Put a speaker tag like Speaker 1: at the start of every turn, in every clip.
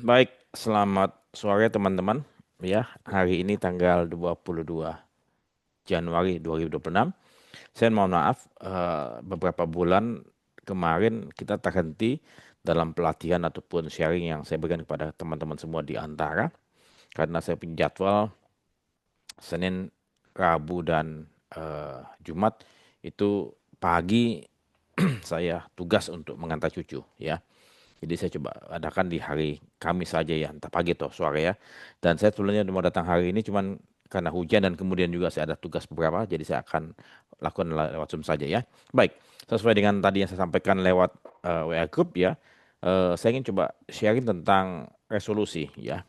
Speaker 1: Baik, selamat sore teman-teman. Ya, hari ini tanggal 22 Januari 2026. Saya mohon maaf, beberapa bulan kemarin kita terhenti dalam pelatihan ataupun sharing yang saya berikan kepada teman-teman semua di Antara. Karena saya punya jadwal Senin, Rabu, dan Jumat itu pagi saya tugas untuk mengantar cucu ya. Jadi saya coba adakan di hari Kamis saja ya, entah pagi atau sore ya. Dan saya sebenarnya mau datang hari ini cuman karena hujan dan kemudian juga saya ada tugas beberapa, jadi saya akan lakukan lewat Zoom saja ya. Baik, sesuai dengan tadi yang saya sampaikan lewat WA Group ya, saya ingin coba sharing tentang resolusi ya.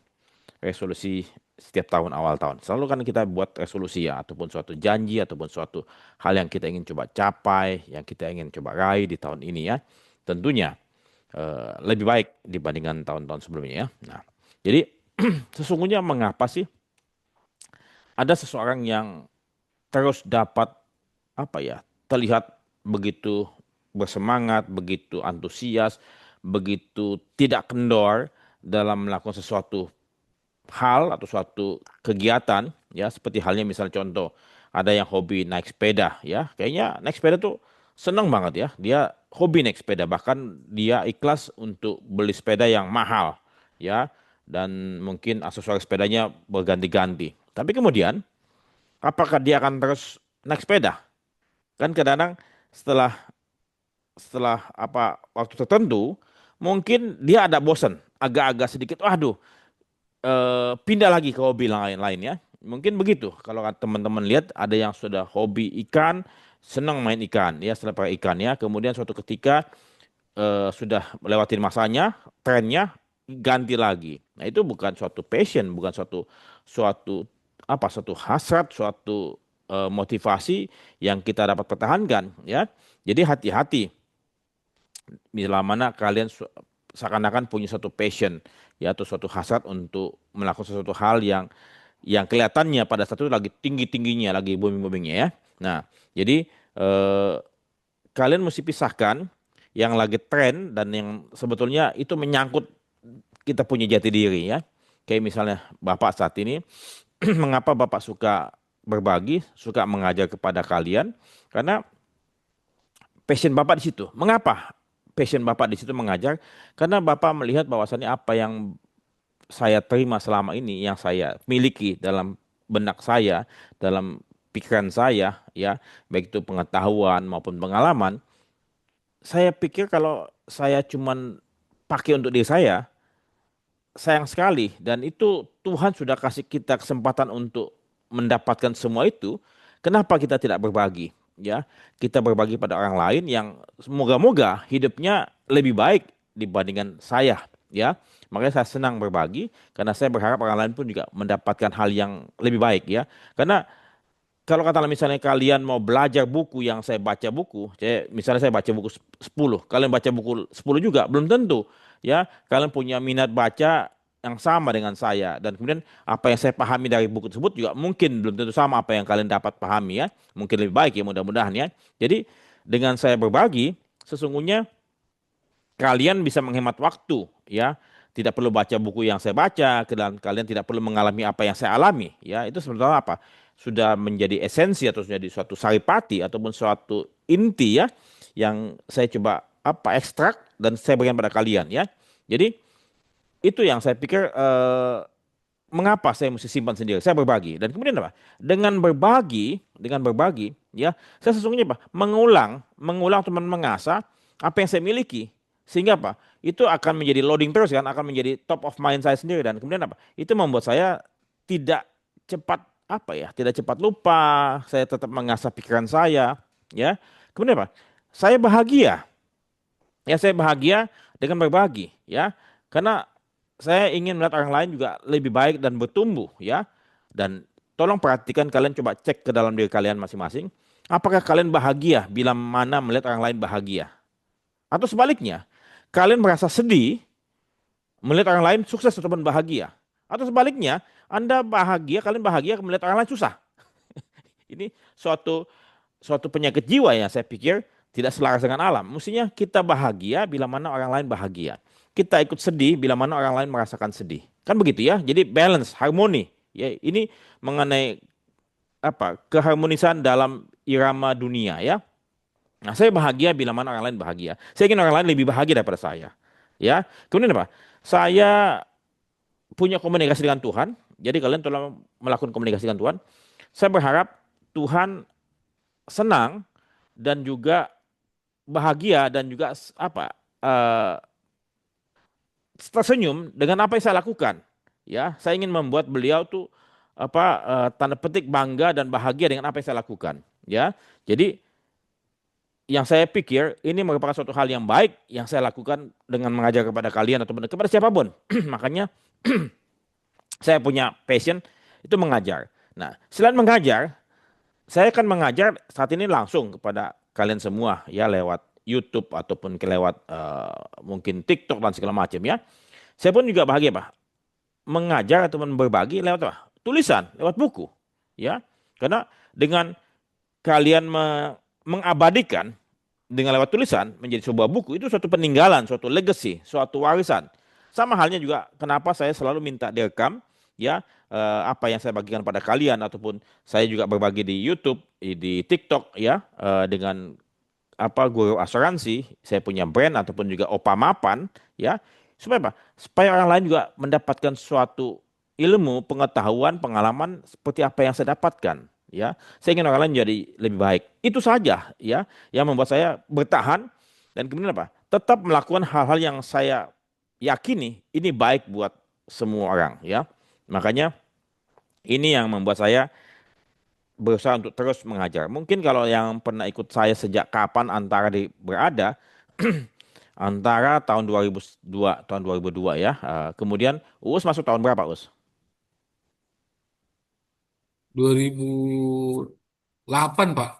Speaker 1: Resolusi setiap tahun awal tahun. Selalu kan kita buat resolusi ya, ataupun suatu janji, ataupun suatu hal yang kita ingin coba capai, yang kita ingin coba raih di tahun ini ya. Tentunya lebih baik dibandingkan tahun-tahun sebelumnya ya. Nah, jadi sesungguhnya mengapa sih ada seseorang yang terus dapat apa ya terlihat begitu bersemangat, begitu antusias, begitu tidak kendor dalam melakukan sesuatu hal atau suatu kegiatan ya seperti halnya misal contoh ada yang hobi naik sepeda ya kayaknya naik sepeda tuh seneng banget ya dia hobi naik sepeda bahkan dia ikhlas untuk beli sepeda yang mahal ya dan mungkin aksesoris sepedanya berganti-ganti tapi kemudian apakah dia akan terus naik sepeda kan kadang-kadang setelah setelah apa waktu tertentu mungkin dia ada bosan agak-agak sedikit waduh pindah lagi ke hobi lain-lain ya. Mungkin begitu. Kalau teman-teman lihat ada yang sudah hobi ikan, senang main ikan ya setelah pakai ikan ya. Kemudian suatu ketika sudah melewatin masanya, trennya ganti lagi. Nah, itu bukan suatu passion, bukan suatu suatu suatu hasrat, suatu motivasi yang kita dapat pertahankan ya. Jadi hati-hati bila mana kalian seakan-akan punya satu passion ya atau suatu hasrat untuk melakukan sesuatu hal yang kelihatannya pada saat itu lagi tinggi-tingginya, lagi booming-boomingnya ya. Nah, jadi eh, kalian mesti pisahkan yang lagi tren dan yang sebetulnya itu menyangkut kita punya jati diri ya. Kayak misalnya Bapak saat ini, mengapa Bapak suka berbagi, suka mengajar kepada kalian? Karena passion Bapak di situ. Mengapa passion Bapak di situ mengajar? Karena Bapak melihat bahwasannya apa yang saya terima selama ini, yang saya miliki dalam benak saya, dalam pikiran saya, ya, baik itu pengetahuan maupun pengalaman, saya pikir kalau saya cuman pakai untuk diri saya, sayang sekali. Dan itu Tuhan sudah kasih kita kesempatan untuk mendapatkan semua itu. Kenapa kita tidak berbagi? Ya, kita berbagi pada orang lain yang semoga-moga hidupnya lebih baik dibandingkan saya. Ya, makanya saya senang berbagi karena saya berharap orang lain pun juga mendapatkan hal yang lebih baik. Ya, karena kalau kata misalnya kalian mau belajar buku yang saya baca buku, misalnya saya baca buku 10, kalian baca buku 10 juga, belum tentu. Ya, kalian punya minat baca yang sama dengan saya. Dan kemudian apa yang saya pahami dari buku tersebut juga mungkin belum tentu sama apa yang kalian dapat pahami ya. Mungkin lebih baik ya mudah-mudahan ya. Jadi dengan saya berbagi, sesungguhnya kalian bisa menghemat waktu ya. Tidak perlu baca buku yang saya baca, dan kalian tidak perlu mengalami apa yang saya alami ya. Itu sebetulnya apa? Sudah menjadi esensi atau sudah menjadi suatu saripati ataupun suatu inti ya yang saya coba apa ekstrak dan saya berikan pada kalian ya. Jadi itu yang saya pikir mengapa saya mesti simpan sendiri? Saya berbagi dan kemudian apa? Dengan berbagi ya, saya sesungguhnya apa? Mengulang teman mengasah apa yang saya miliki sehingga apa? Itu akan menjadi loading terus kan, akan menjadi top of mind saya sendiri dan kemudian apa? Itu membuat saya tidak cepat apa ya? Tidak cepat lupa. Saya tetap mengasah pikiran saya ya. Kemudian apa? Saya bahagia. Ya saya bahagia dengan berbagi ya. Karena saya ingin melihat orang lain juga lebih baik dan bertumbuh ya. Dan tolong perhatikan kalian coba cek ke dalam diri kalian masing-masing. Apakah kalian bahagia bila mana melihat orang lain bahagia? Atau sebaliknya, kalian merasa sedih melihat orang lain sukses ataupun bahagia? Atau sebaliknya, Anda bahagia, kalian bahagia melihat orang lain susah? Ini suatu suatu penyakit jiwa ya saya pikir tidak selaras dengan alam. Mestinya kita bahagia bila mana orang lain bahagia. kita ikut sedih bila mana orang lain merasakan sedih. Kan begitu ya. Jadi balance, harmoni. Ya, ini mengenai apa? Keharmonisan dalam irama dunia ya. Nah, saya bahagia bila mana orang lain bahagia. Saya ingin orang lain lebih bahagia daripada saya. Ya. Kemudian apa? Saya punya komunikasi dengan Tuhan. Jadi kalian telah melakukan komunikasi dengan Tuhan. Saya berharap Tuhan senang dan juga bahagia dan juga apa? eh, tersenyum dengan apa yang saya lakukan. Ya, saya ingin membuat beliau tuh apa tanda petik bangga dan bahagia dengan apa yang saya lakukan. Ya, jadi yang saya pikir ini merupakan suatu hal yang baik yang saya lakukan dengan mengajar kepada kalian atau kepada siapapun. Makanya saya punya passion itu mengajar. Nah, selain mengajar, saya akan mengajar saat ini langsung kepada kalian semua ya lewat YouTube ataupun lewat mungkin TikTok dan segala macam ya. Saya pun juga bahagia Pak mengajar ataupun berbagi lewat apa? Tulisan, lewat buku. Ya. Karena dengan kalian mengabadikan dengan lewat tulisan menjadi sebuah buku itu suatu peninggalan, suatu legacy, suatu warisan. Sama halnya juga kenapa saya selalu minta direkam ya apa yang saya bagikan pada kalian ataupun saya juga berbagi di YouTube, di TikTok ya dengan apa guru asuransi, saya punya brand ataupun juga Opa Mapan ya. Supaya apa? Supaya orang lain juga mendapatkan suatu ilmu, pengetahuan, pengalaman seperti apa yang saya dapatkan ya. Saya ingin orang lain jadi lebih baik. Itu saja ya yang membuat saya bertahan dan kemudian apa? Tetap melakukan hal-hal yang saya yakini ini baik buat semua orang ya. Makanya ini yang membuat saya berusaha untuk terus mengajar. Mungkin kalau yang pernah ikut saya sejak kapan antara berada antara tahun 2002 tahun 2002 ya. Kemudian Uus masuk tahun berapa Us?
Speaker 2: 2008 Pak.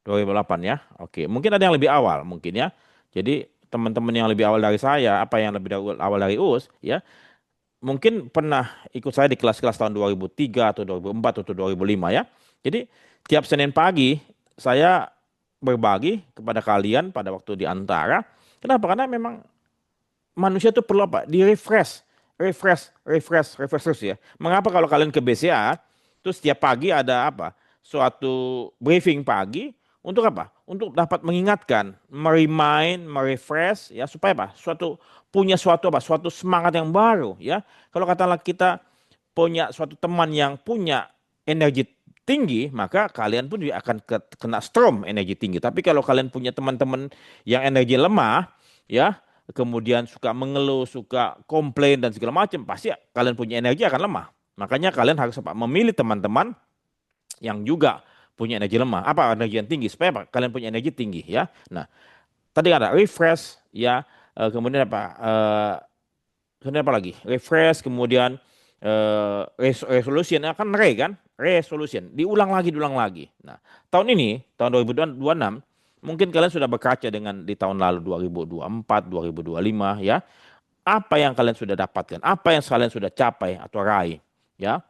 Speaker 1: 2008 ya. Oke, mungkin ada yang lebih awal mungkin ya. Jadi teman-teman yang lebih awal dari saya, apa yang lebih awal dari Uus ya, mungkin pernah ikut saya di kelas-kelas tahun 2003 atau 2004 atau 2005 ya. Jadi tiap Senin pagi saya berbagi kepada kalian pada waktu di antara. Kenapa? Karena memang manusia itu perlu apa? Di refresh, refresh terus ya. Mengapa kalau kalian ke BCA, terus setiap pagi ada apa? Suatu briefing pagi untuk apa? Untuk dapat mengingatkan, meremind, merefresh ya supaya apa? Punya suatu apa? Suatu semangat yang baru ya. Kalau katakanlah kita punya suatu teman yang punya energi tinggi, maka kalian pun juga akan kena storm energi tinggi. Tapi kalau kalian punya teman-teman yang energi lemah, ya, kemudian suka mengeluh, suka komplain dan segala macam, pasti kalian punya energi akan lemah. Makanya kalian harus apa? Memilih teman-teman yang juga punya energi lemah, apa energi yang tinggi supaya apa? Kalian punya energi tinggi ya. Nah, tadi ada refresh ya, kemudian apa? Kemudian apa lagi? Refresh, kemudian resolution akan kan? Resolution. Diulang lagi. Nah, tahun ini, tahun 2026, mungkin kalian sudah berkaca dengan di tahun lalu 2024, 2025 ya. Apa yang kalian sudah dapatkan? Apa yang kalian sudah capai atau raih? Ya.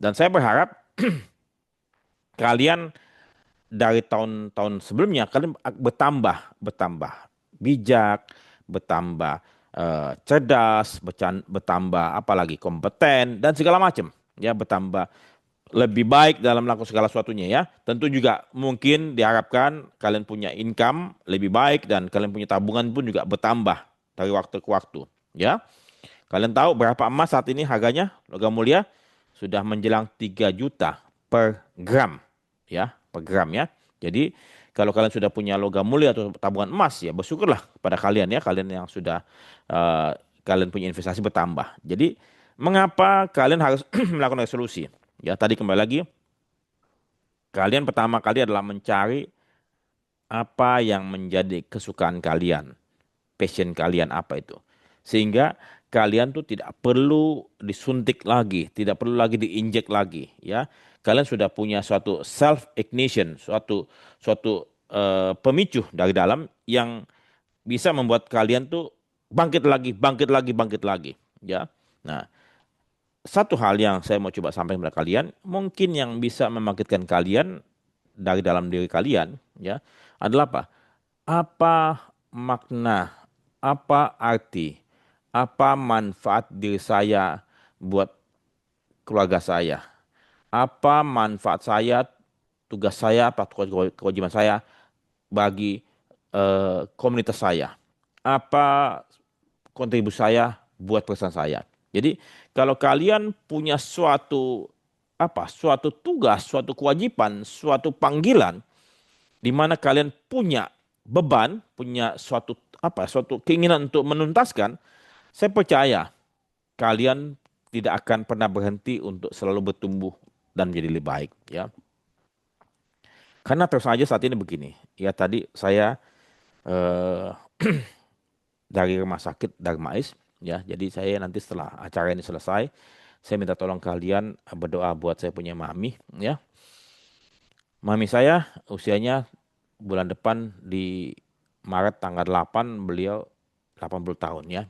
Speaker 1: Dan saya berharap kalian dari tahun-tahun sebelumnya kalian bertambah bijak, bertambah cerdas, bertambah apalagi kompeten dan segala macam. Ya, bertambah lebih baik dalam melakukan segala sesuatunya ya. Tentu juga mungkin diharapkan kalian punya income lebih baik dan kalian punya tabungan pun juga bertambah dari waktu ke waktu. Ya, kalian tahu berapa emas saat ini harganya logam mulia sudah menjelang 3 juta per gram ya, per gram ya. Jadi kalau kalian sudah punya logam mulia atau tabungan emas ya bersyukurlah kepada kalian ya, kalian yang sudah eh, kalian punya investasi bertambah. Jadi mengapa kalian harus melakukan resolusi? Ya tadi kembali lagi, kalian pertama kali adalah mencari apa yang menjadi kesukaan kalian, passion kalian apa itu. Sehingga kalian tuh tidak perlu disuntik lagi, tidak perlu lagi diinjek lagi, ya. Kalian sudah punya suatu self ignition, suatu suatu pemicu dari dalam yang bisa membuat kalian tuh bangkit lagi, ya. Nah, satu hal yang saya mau coba sampaikan kepada kalian, mungkin yang bisa membangkitkan kalian dari dalam diri kalian, ya, adalah apa? Apa makna, apa arti, Apa manfaat diri saya buat keluarga saya? Apa manfaat saya, tugas saya, apa kewajiban saya bagi komunitas saya? Apa kontribusi saya buat perusahaan saya? Jadi kalau kalian punya suatu tugas, suatu kewajiban, suatu panggilan di mana kalian punya beban, punya suatu keinginan untuk menuntaskan, saya percaya kalian tidak akan pernah berhenti untuk selalu bertumbuh dan menjadi lebih baik, ya. Karena terus saja saat ini begini, ya tadi saya eh, dari rumah sakit Darmais, ya. Jadi saya nanti setelah acara ini selesai, saya minta tolong kalian berdoa buat saya punya mami, ya. Mami saya usianya bulan depan di Maret tanggal 8 beliau 80 tahun, ya.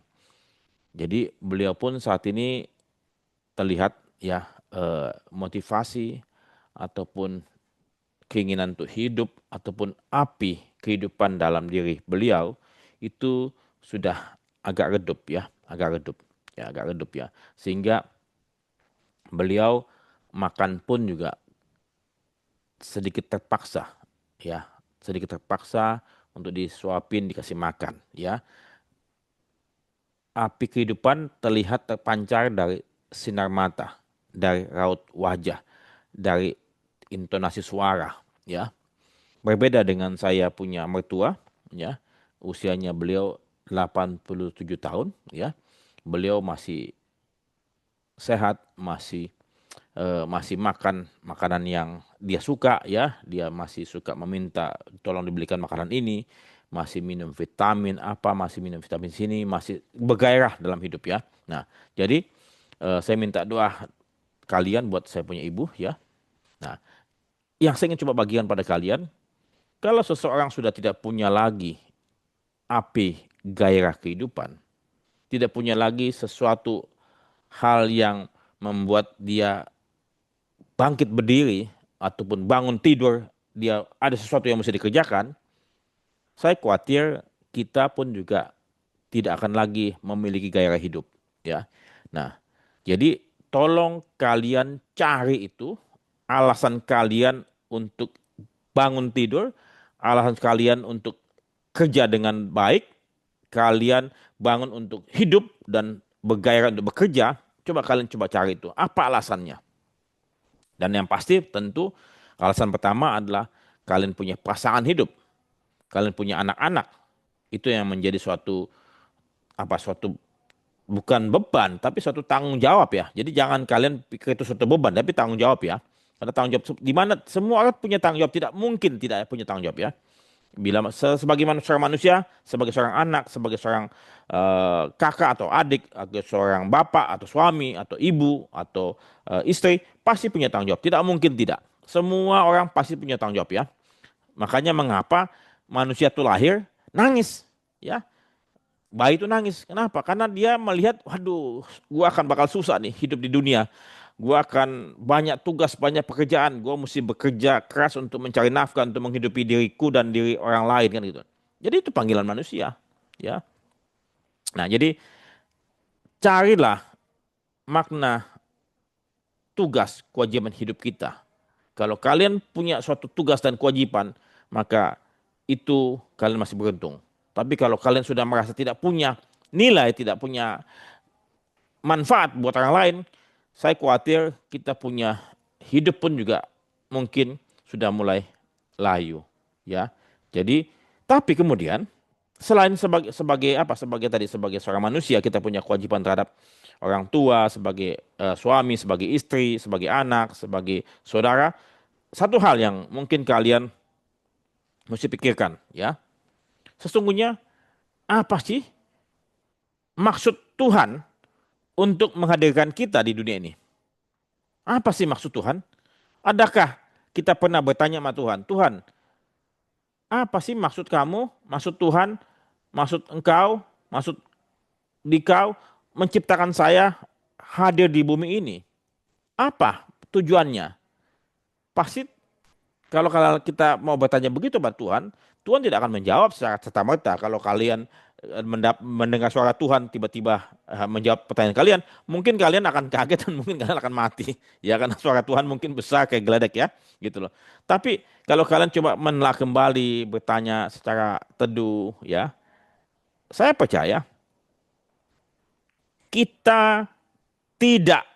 Speaker 1: Jadi beliau pun saat ini terlihat ya motivasi ataupun keinginan untuk hidup ataupun api kehidupan dalam diri beliau itu sudah agak redup ya, agak redup ya. Sehingga beliau makan pun juga sedikit terpaksa ya, sedikit terpaksa untuk disuapin dikasih makan ya. Api kehidupan terlihat terpancar dari sinar mata, dari raut wajah, dari intonasi suara ya. Berbeda dengan saya punya mertua ya. Usianya beliau 87 tahun ya. Beliau masih sehat, masih makan makanan yang dia suka ya. Dia masih suka meminta tolong dibelikan makanan ini, masih minum vitamin apa, masih minum vitamin sini, masih bergairah dalam hidup ya. Nah, jadi saya minta doa kalian buat saya punya ibu ya. Nah, yang saya ingin coba bagikan pada kalian, kalau seseorang sudah tidak punya lagi api gairah kehidupan, tidak punya lagi sesuatu hal yang membuat dia bangkit berdiri ataupun bangun tidur, dia ada sesuatu yang mesti dikerjakan, saya khawatir kita pun juga tidak akan lagi memiliki gairah hidup, ya. Nah, jadi tolong kalian cari itu alasan kalian untuk bangun tidur, alasan kalian untuk kerja dengan baik, kalian bangun untuk hidup dan bergairah untuk bekerja, coba kalian coba cari itu. Apa alasannya? Dan yang pasti tentu alasan pertama adalah kalian punya pasangan hidup, kalian punya anak-anak. Itu yang menjadi suatu bukan beban, tapi suatu tanggung jawab ya. Jadi jangan kalian pikir itu suatu beban, tapi tanggung jawab ya. Karena tanggung jawab di mana semua orang punya tanggung jawab, tidak mungkin tidak punya tanggung jawab ya. Bila sebagai seorang manusia, sebagai seorang anak, sebagai seorang kakak atau adik, atau seorang bapak atau suami atau ibu atau istri, pasti punya tanggung jawab. Tidak mungkin tidak. Semua orang pasti punya tanggung jawab ya. Makanya mengapa manusia itu lahir nangis ya. Bayi itu nangis. Kenapa? Karena dia melihat, waduh, gua akan bakal susah nih hidup di dunia. Gua akan banyak tugas, banyak pekerjaan. Gua mesti bekerja keras untuk mencari nafkah, untuk menghidupi diriku dan diri orang lain kan gitu. Jadi itu panggilan manusia, ya. Nah, jadi carilah makna tugas kewajiban hidup kita. Kalau kalian punya suatu tugas dan kewajiban, maka itu kalian masih beruntung. Tapi kalau kalian sudah merasa tidak punya nilai, tidak punya manfaat buat orang lain, saya khawatir kita punya hidup pun juga mungkin sudah mulai layu, ya. Jadi, tapi kemudian selain sebagai seorang manusia kita punya kewajiban terhadap orang tua, sebagai suami, sebagai istri, sebagai anak, sebagai saudara. Satu hal yang mungkin kalian mesti pikirkan, ya. Sesungguhnya apa sih maksud Tuhan untuk menghadirkan kita di dunia ini? Apa sih maksud Tuhan? Adakah kita pernah bertanya sama Tuhan, Tuhan, apa sih maksud kamu, maksud Tuhan, maksud engkau, maksud dikau menciptakan saya hadir di bumi ini? Apa tujuannya? Pasti kalau kita mau bertanya begitu Pak Tuhan, Tuhan tidak akan menjawab secara serta-merta kalau kalian mendengar suara Tuhan tiba-tiba menjawab pertanyaan kalian, mungkin kalian akan kaget dan mungkin kalian akan mati. Ya karena suara Tuhan mungkin besar kayak geledek ya, gitu loh. Tapi kalau kalian coba menelaah kembali bertanya secara teduh ya, saya percaya kita tidak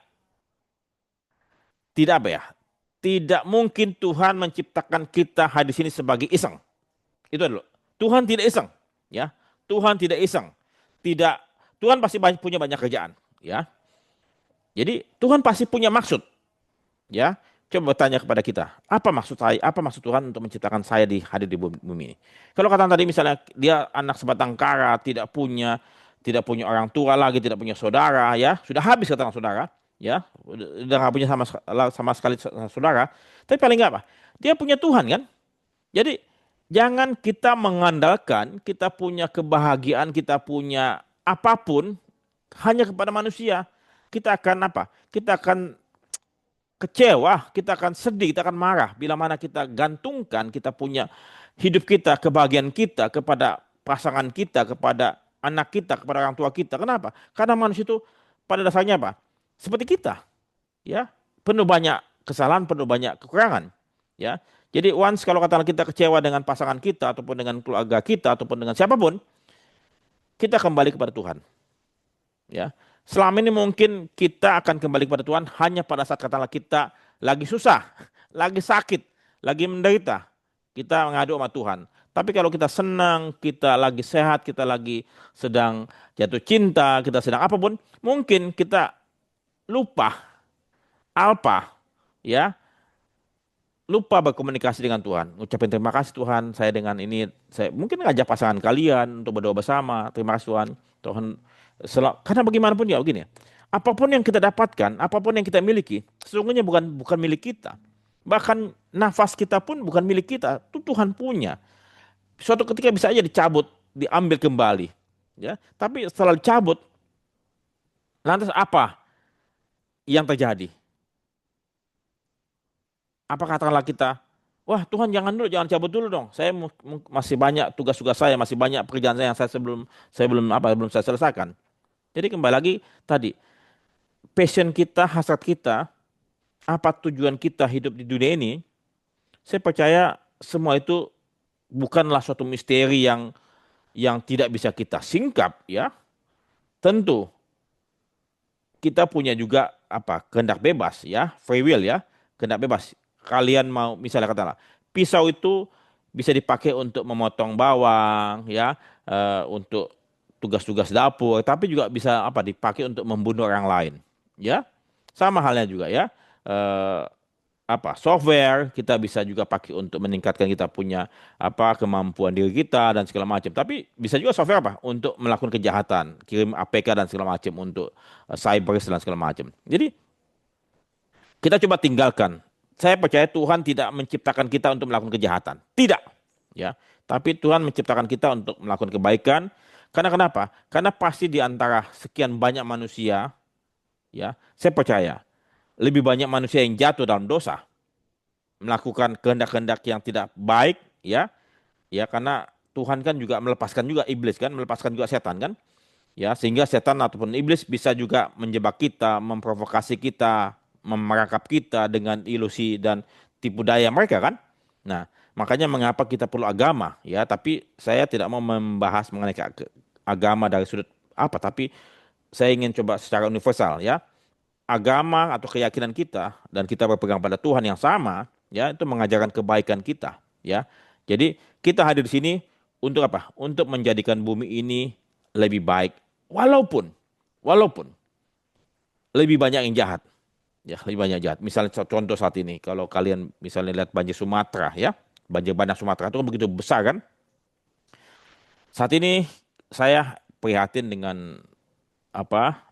Speaker 1: tidak apa ya? Tidak mungkin Tuhan menciptakan kita hadir di sini sebagai iseng. Itu dulu. Tuhan tidak iseng, ya. Tuhan tidak iseng. Tidak, Tuhan pasti punya banyak kerjaan, ya. Jadi Tuhan pasti punya maksud, ya. Coba tanya kepada kita, apa maksud saya, apa maksud Tuhan untuk menciptakan saya hadir di bumi ini? Kalau kata tadi misalnya dia anak sebatang kara, tidak punya orang tua lagi, tidak punya saudara, ya, sudah habis kata saudara, ya, udah nggak punya sama sekali saudara. Tapi paling nggak apa? Dia punya Tuhan kan? Jadi jangan kita mengandalkan kita punya kebahagiaan, kita punya apapun hanya kepada manusia. Kita akan apa? Kita akan kecewa, kita akan sedih, kita akan marah bila mana kita gantungkan kita punya hidup kita, kebahagiaan kita kepada pasangan kita, kepada anak kita, kepada orang tua kita. Kenapa? Karena manusia itu pada dasarnya apa? Seperti kita, ya, penuh banyak kesalahan, penuh banyak kekurangan, ya. Jadi once kalau katakan kita kecewa dengan pasangan kita ataupun dengan keluarga kita ataupun dengan siapapun, kita kembali kepada Tuhan, ya. Selama ini mungkin kita akan kembali kepada Tuhan hanya pada saat katakanlah kita lagi susah, lagi sakit, lagi menderita, kita mengadu sama Tuhan. Tapi kalau kita senang, kita lagi sehat, kita lagi sedang jatuh cinta, kita sedang apapun, mungkin kita lupa, alpa, ya, lupa berkomunikasi dengan Tuhan. Ngucapin terima kasih Tuhan, saya dengan ini, saya mungkin ngajak pasangan kalian untuk berdoa bersama. Terima kasih Tuhan. Tuhan, karena bagaimanapun ya begini, apapun yang kita dapatkan, apapun yang kita miliki, sesungguhnya bukan milik kita. Bahkan nafas kita pun bukan milik kita, itu Tuhan punya. Suatu ketika bisa aja dicabut, diambil kembali, ya. Tapi setelah dicabut, lantas apa yang terjadi? Apa katakanlah kita, wah Tuhan jangan dulu, jangan cabut dulu dong. Saya masih banyak tugas-tugas saya, masih banyak pekerjaan saya yang belum saya selesaikan. Jadi kembali lagi tadi, passion kita, hasrat kita, apa tujuan kita hidup di dunia ini, saya percaya semua itu bukanlah suatu misteri yang tidak bisa kita singkap, ya. Tentu kita punya juga apa kehendak bebas, ya, free will, ya, kehendak bebas. Kalian mau misalnya katakanlah pisau itu bisa dipakai untuk memotong bawang, ya, untuk tugas-tugas dapur, tapi juga bisa apa dipakai untuk membunuh orang lain, ya. Sama halnya juga ya, eh, apa software kita bisa juga pakai untuk meningkatkan kita punya apa kemampuan diri kita dan segala macam. Tapi bisa juga software apa untuk melakukan kejahatan, kirim APK dan segala macam untuk cyber dan segala macam. Jadi kita coba tinggalkan. Saya percaya Tuhan tidak menciptakan kita untuk melakukan kejahatan. Tidak. Ya. Tapi Tuhan menciptakan kita untuk melakukan kebaikan. Karena kenapa? Karena pasti di antara sekian banyak manusia, ya, saya percaya lebih banyak manusia yang jatuh dalam dosa, melakukan kehendak-kehendak yang tidak baik, ya. Ya, karena Tuhan kan juga melepaskan juga iblis kan, melepaskan juga setan kan. Ya, sehingga setan ataupun iblis bisa juga menjebak kita, memprovokasi kita, memerangkap kita dengan ilusi dan tipu daya mereka kan. Nah, makanya mengapa kita perlu agama, ya. Tapi saya tidak mau membahas mengenai agama dari sudut apa, tapi saya ingin coba secara universal, ya. Agama atau keyakinan kita dan kita berpegang pada Tuhan yang sama, ya, itu mengajarkan kebaikan kita, ya. Jadi kita hadir di sini untuk apa? Untuk menjadikan bumi ini lebih baik, walaupun lebih banyak yang jahat. Ya, lebih banyak jahat. Misalnya contoh saat ini, kalau kalian misalnya lihat banjir Sumatera, ya, banjir bandang Sumatera itu kan begitu besar kan. Saat ini saya prihatin dengan apa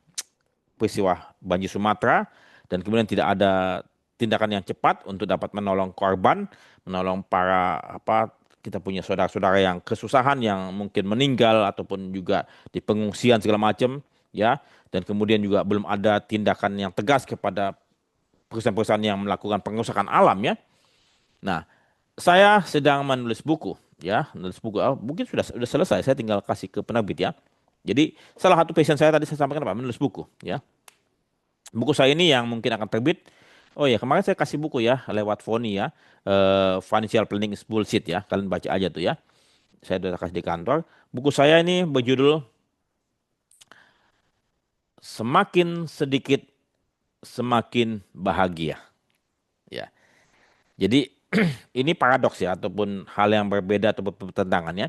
Speaker 1: peristiwa banjir Sumatera dan kemudian tidak ada tindakan yang cepat untuk dapat menolong korban, menolong para apa kita punya saudara-saudara yang kesusahan, yang mungkin meninggal ataupun juga di pengungsian segala macam, ya. Dan kemudian juga belum ada tindakan yang tegas kepada perusahaan-perusahaan yang melakukan pengerusakan alam, ya. Nah, saya sedang menulis buku, ya, nulis buku. Mungkin sudah selesai, saya tinggal kasih ke penerbit ya. Jadi salah satu passion saya tadi saya sampaikan apa? Menulis buku, ya. Buku saya ini yang mungkin akan terbit. Oh ya, kemarin saya kasih buku ya lewat Foni ya. Financial Planning is Bullshit ya. Kalian baca aja tuh ya. Saya sudah kasih di kantor. Buku saya ini berjudul Semakin Sedikit Semakin Bahagia. Ya. Jadi ini paradoks ya ataupun hal yang berbeda ataupun pertentangan ya.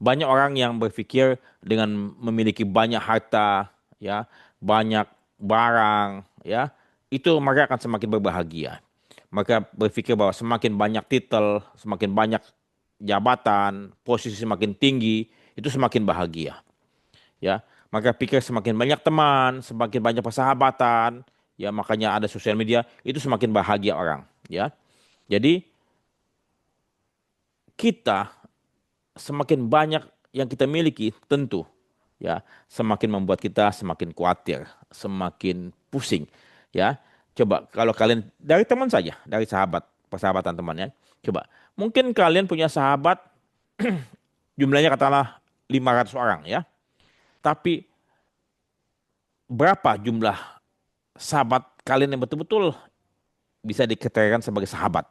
Speaker 1: Banyak orang yang berpikir dengan memiliki banyak harta, ya, banyak barang, ya, itu mereka akan semakin berbahagia. Mereka berpikir bahwa semakin banyak titel, semakin banyak jabatan, posisi semakin tinggi, itu semakin bahagia, ya. Mereka pikir semakin banyak teman, semakin banyak persahabatan, ya, makanya ada sosial media, itu semakin bahagia orang, ya. Jadi kita semakin banyak yang kita miliki tentu ya semakin membuat kita semakin khawatir, semakin pusing ya. Coba kalau kalian dari teman saja, dari sahabat, persahabatan temannya. Coba, mungkin kalian punya sahabat jumlahnya katakanlah 500 orang ya. Tapi berapa jumlah sahabat kalian yang betul-betul bisa dikategorikan sebagai sahabat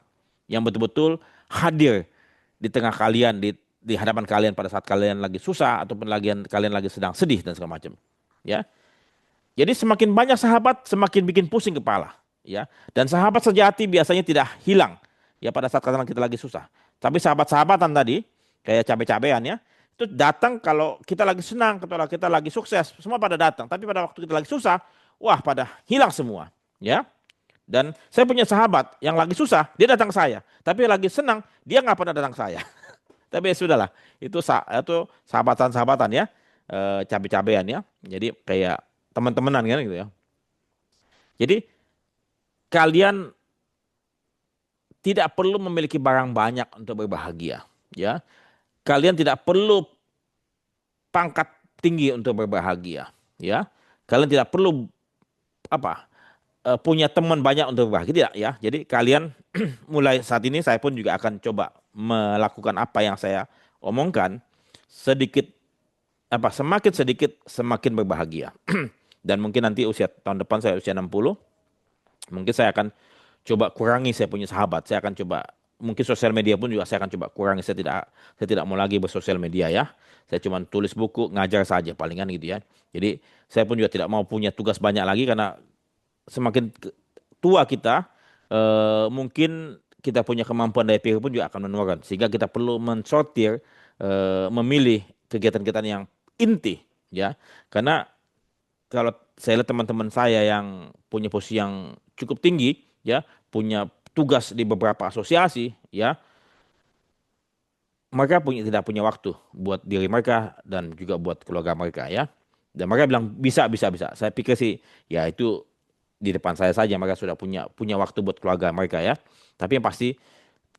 Speaker 1: yang betul-betul hadir di tengah kalian di hadapan kalian pada saat kalian lagi susah ataupun kalian lagi sedang sedih dan segala macam ya. Jadi semakin banyak sahabat semakin bikin pusing kepala ya, dan sahabat sejati biasanya tidak hilang ya pada saat kadang kita lagi susah, tapi sahabat-sahabatan tadi kayak cabe-cabean ya, itu datang kalau kita lagi senang, kalau kita lagi sukses, semua pada datang, tapi pada waktu kita lagi susah, wah pada hilang semua ya. Dan saya punya sahabat yang lagi susah, dia datang ke saya. Tapi lagi senang, dia nggak pernah datang ke saya. Tapi ya sudahlah, itu sahabatan-sahabatan ya, cabe-cabean ya. Jadi kayak teman-temanan kan gitu ya. Jadi kalian tidak perlu memiliki barang banyak untuk berbahagia, ya. Kalian tidak perlu pangkat tinggi untuk berbahagia, ya. Kalian tidak perlu apa punya teman banyak untuk berbagi tidak ya. Jadi kalian mulai saat ini saya pun juga akan coba melakukan apa yang saya omongkan sedikit semakin sedikit semakin berbahagia. Dan mungkin nanti tahun depan saya usia 60, mungkin saya akan coba kurangi saya punya sahabat. Saya akan coba mungkin sosial media pun juga saya akan coba kurangi. Saya tidak mau lagi bersosial media ya. Saya cuma tulis buku, ngajar saja palingan gitu ya. Jadi saya pun juga tidak mau punya tugas banyak lagi karena semakin tua kita, mungkin kita punya kemampuan daya pikir pun juga akan menurun. Sehingga kita perlu mensortir, memilih kegiatan-kegiatan yang inti, ya. Karena kalau saya lihat teman-teman saya yang punya posisi yang cukup tinggi, ya, punya tugas di beberapa asosiasi, ya, mereka tidak punya waktu buat diri mereka dan juga buat keluarga mereka, ya. Dan mereka bilang bisa, bisa, bisa. Saya pikir sih, ya itu di depan saya saja mereka sudah punya waktu buat keluarga mereka ya. Tapi yang pasti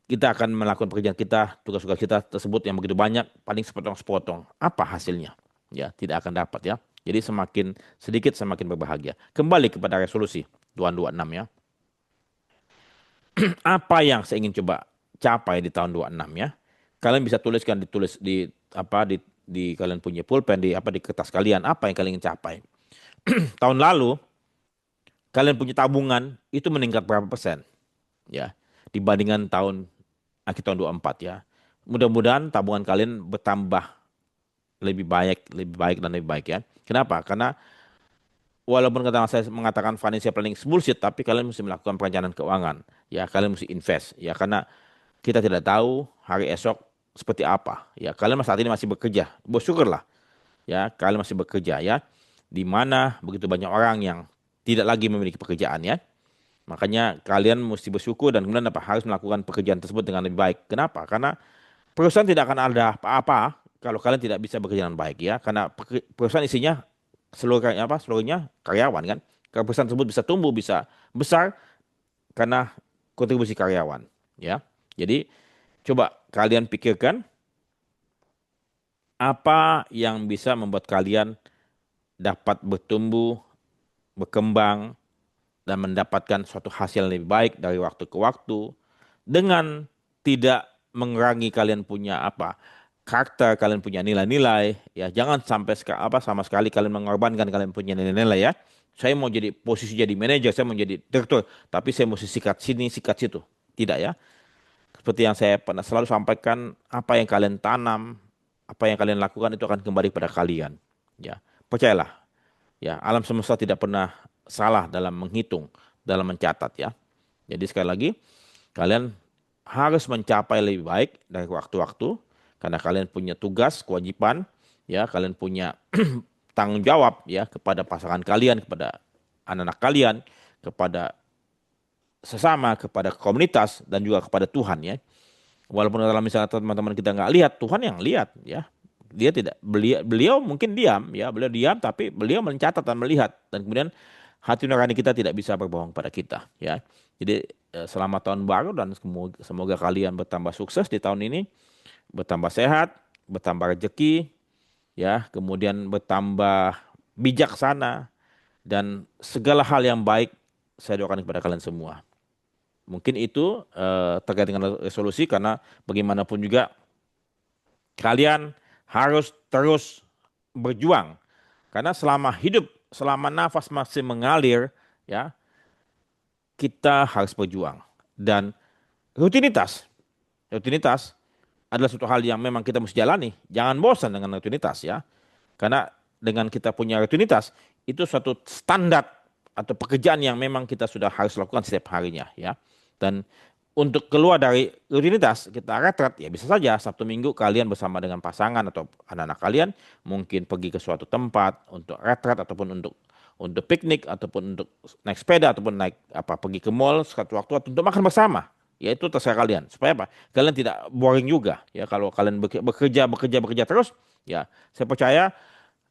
Speaker 1: kita akan melakukan pekerjaan kita, tugas-tugas kita tersebut yang begitu banyak, paling sepotong-sepotong. Apa hasilnya? Ya, tidak akan dapat ya. Jadi semakin sedikit semakin berbahagia. Kembali kepada resolusi 226 ya. Apa yang saya ingin coba capai di tahun 26 ya? Kalian bisa ditulis di kalian punya pulpen di kertas kalian apa yang kalian ingin capai. Tahun lalu kalian punya tabungan itu meningkat berapa persen ya dibandingkan akhir tahun 24 ya. Mudah-mudahan tabungan kalian bertambah lebih baik dan lebih baik ya. Kenapa? Karena walaupun kata saya mengatakan financial planning is bullshit, tapi kalian mesti melakukan perencanaan keuangan. Ya, kalian mesti invest ya karena kita tidak tahu hari esok seperti apa. Ya, kalian saat ini masih bekerja. Bersyukurlah ya, kalian masih bekerja ya. Di mana begitu banyak orang yang tidak lagi memiliki pekerjaan ya. Makanya kalian mesti bersyukur dan kemudian harus melakukan pekerjaan tersebut dengan lebih baik. Kenapa? Karena perusahaan tidak akan ada apa-apa kalau kalian tidak bisa bekerja dengan baik ya. Karena perusahaan isinya seluruhnya karyawan kan. Kalau perusahaan tersebut bisa tumbuh, bisa besar karena kontribusi karyawan ya. Jadi coba kalian pikirkan apa yang bisa membuat kalian dapat bertumbuh, berkembang, dan mendapatkan suatu hasil yang lebih baik dari waktu ke waktu dengan tidak mengurangi kalian punya apa karakter, kalian punya nilai-nilai, ya jangan sampai sama sekali kalian mengorbankan kalian punya nilai-nilai ya. Saya mau jadi posisi jadi manajer, saya mau jadi direktur, tapi saya mesti sikat sini, sikat situ. Tidak ya. Seperti yang saya pernah selalu sampaikan, apa yang kalian tanam, apa yang kalian lakukan itu akan kembali pada kalian. Ya, percayalah. Ya, alam semesta tidak pernah salah dalam menghitung, dalam mencatat ya. Jadi sekali lagi, kalian harus mencapai lebih baik dari waktu-waktu karena kalian punya tugas, kewajiban, ya, kalian punya tanggung jawab ya kepada pasangan kalian, kepada anak-anak kalian, kepada sesama, kepada komunitas dan juga kepada Tuhan ya. Walaupun dalam misalnya teman-teman kita nggak lihat, Tuhan yang lihat ya. Dia tidak beliau mungkin diam ya, beliau diam tapi beliau mencatat dan melihat dan kemudian hati nurani kita tidak bisa berbohong pada kita ya. Jadi selamat tahun baru dan semoga kalian bertambah sukses di tahun ini, bertambah sehat, bertambah rezeki ya, kemudian bertambah bijaksana dan segala hal yang baik saya doakan kepada kalian semua. Mungkin itu terkait dengan resolusi karena bagaimanapun juga kalian harus terus berjuang karena selama hidup, selama nafas masih mengalir ya, kita harus berjuang dan rutinitas, rutinitas adalah suatu hal yang memang kita mesti jalani. Jangan bosan dengan rutinitas ya. Karena dengan kita punya rutinitas itu suatu standar atau pekerjaan yang memang kita sudah harus lakukan setiap harinya ya. Dan untuk keluar dari rutinitas kita retret ya bisa saja Sabtu Minggu kalian bersama dengan pasangan atau anak-anak kalian mungkin pergi ke suatu tempat untuk retret ataupun untuk piknik ataupun untuk naik sepeda ataupun naik apa pergi ke mall suatu waktu atau untuk makan bersama. Ya itu terserah kalian. Supaya apa? Kalian tidak boring juga ya kalau kalian bekerja terus ya saya percaya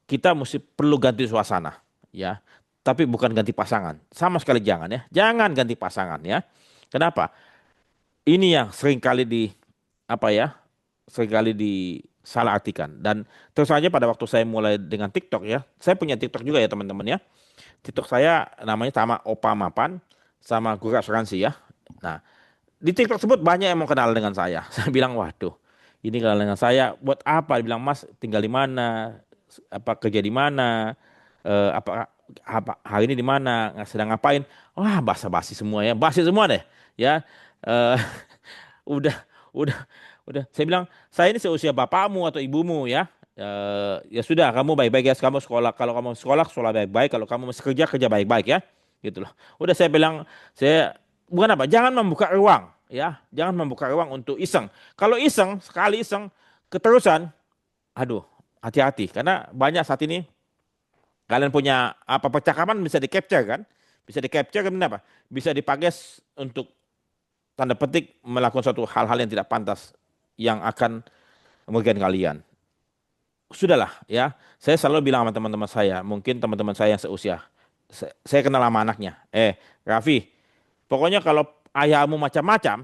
Speaker 1: kita mesti perlu ganti suasana ya. Tapi bukan ganti pasangan. Sama sekali jangan ya. Jangan ganti pasangan ya. Kenapa? Ini yang seringkali apa ya? Seringkali disalahartikan dan terus saja pada waktu saya mulai dengan TikTok ya. Saya punya TikTok juga ya teman-teman ya. TikTok saya namanya sama Opa Mapan sama Guru Asuransi ya. Nah, di TikTok tersebut banyak yang mau kenal dengan saya. Saya bilang, waduh, ini kenal dengan saya, buat apa? Dia bilang, Mas, tinggal di mana? Apa kerja di mana? Apa hari ini di mana? Sedang ngapain? Wah, basa-basi semua ya, basi semua deh, ya. Eh, udah, udah, udah. Saya bilang, saya ini seusia bapakmu atau ibumu ya. Ya sudah, kamu baik-baik ya. Kamu sekolah, kalau kamu sekolah, sekolah baik-baik. Kalau kamu masih kerja, kerja baik-baik ya. Gitu loh. Udah saya bilang, saya bukan apa, jangan membuka ruang ya, jangan membuka ruang untuk iseng. Kalau iseng, sekali iseng, keterusan, aduh, hati-hati karena banyak saat ini kalian punya apa percakapan bisa di capture kan, bisa di capture kan apa, bisa dipakai untuk tanda petik melakukan suatu hal-hal yang tidak pantas yang akan merugikan kalian. Sudahlah ya, saya selalu bilang sama teman-teman saya, mungkin teman-teman saya yang seusia, saya kenal sama anaknya, Raffi, pokoknya kalau ayahmu macam-macam,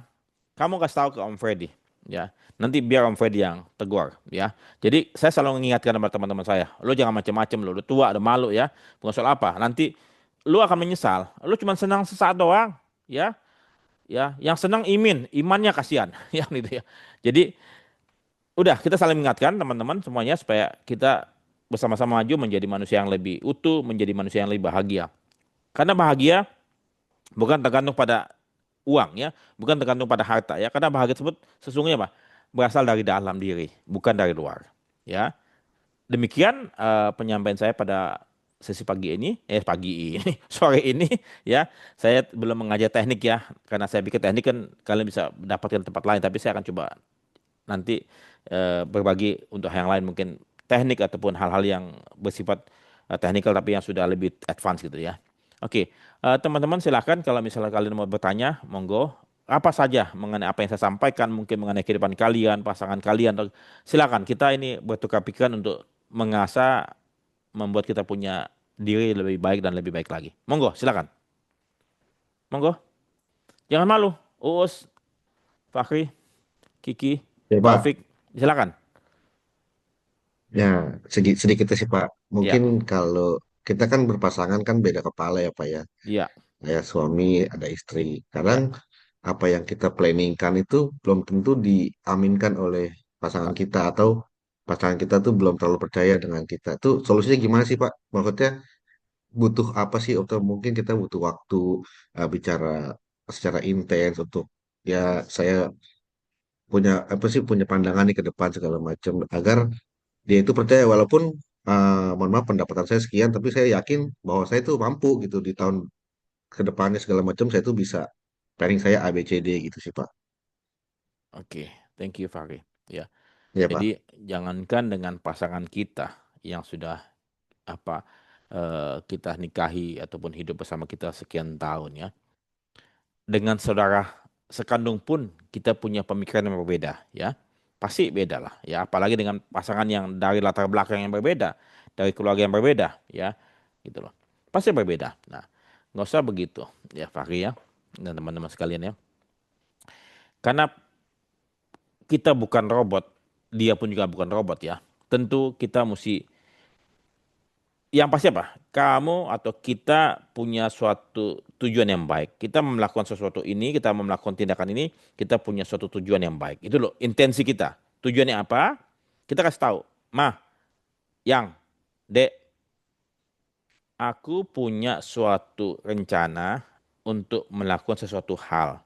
Speaker 1: kamu kasih tahu ke Om Freddy, ya. Nanti biar Om Freddy yang tegur, ya. Jadi saya selalu mengingatkan sama teman-teman saya, lo jangan macam-macam, lo udah tua, udah malu, ya. Bukan soal apa. Nanti lo akan menyesal. Lo cuma senang sesaat doang, ya. Ya, yang senang imannya kasihan, ya gitu ya. Jadi udah kita saling mengingatkan teman-teman semuanya supaya kita bersama-sama maju menjadi manusia yang lebih utuh, menjadi manusia yang lebih bahagia. Karena bahagia bukan tergantung pada uang ya, bukan tergantung pada harta ya. Karena bahagia tersebut sesungguhnya apa? Berasal dari dalam diri, bukan dari luar. Ya, demikian penyampaian saya pada sesi pagi ini, pagi ini, sore ini ya. Saya belum mengajar teknik ya, karena saya pikir teknik kan kalian bisa dapatkan di tempat lain. Tapi saya akan coba nanti berbagi untuk yang lain mungkin teknik ataupun hal-hal yang bersifat teknikal tapi yang sudah lebih advance gitu ya. Oke, teman-teman silakan kalau misalnya kalian mau bertanya, monggo. Apa saja mengenai apa yang saya sampaikan, mungkin mengenai kehidupan kalian, pasangan kalian, atau silakan kita ini bertukar pikiran untuk mengasah, membuat kita punya diri lebih baik dan lebih baik lagi. Monggo, silakan. Monggo, jangan malu. Uus, Fakri, Kiki,
Speaker 3: Ya Pak,
Speaker 1: Taufik, silakan.
Speaker 3: ya sedikit sih Pak.
Speaker 1: Ya,
Speaker 3: Mungkin kalau kita kan berpasangan kan beda kepala ya Pak ya.
Speaker 1: iya,
Speaker 3: Saya suami, ada istri. Kadang
Speaker 1: iya,
Speaker 3: apa yang kita planningkan itu belum tentu diaminkan oleh pasangan kita atau pasangan kita tuh belum terlalu percaya dengan kita. Itu solusinya gimana sih Pak? Maksudnya butuh apa sih? Atau mungkin kita butuh waktu bicara secara intens untuk ya saya punya apa sih punya pandangan nih ke depan segala macam agar dia itu percaya walaupun mohon maaf pendapatan saya sekian tapi saya yakin bahwa saya itu mampu gitu di tahun ke depannya segala macam saya tuh bisa planning saya A B C D gitu sih Pak.
Speaker 1: Oke, thank you Fahri. Ya,
Speaker 3: Iya Pak.
Speaker 1: jadi jangankan dengan pasangan kita yang sudah apa kita nikahi ataupun hidup bersama kita sekian tahun ya, dengan saudara sekandung pun kita punya pemikiran yang berbeda ya, pasti beda lah ya, apalagi dengan pasangan yang dari latar belakang yang berbeda, dari keluarga yang berbeda ya, gitu loh, pasti berbeda. Nah, nggak usah begitu ya Fahri ya dan teman-teman sekalian ya, karena kita bukan robot, dia pun juga bukan robot ya. Tentu kita mesti, yang pasti apa? Kamu atau kita punya suatu tujuan yang baik. Kita melakukan sesuatu ini, kita melakukan tindakan ini, kita punya suatu tujuan yang baik. Itu loh intensi kita. Tujuannya apa? Kita kasih tahu. Ma, yang, dek, aku punya suatu rencana untuk melakukan sesuatu hal.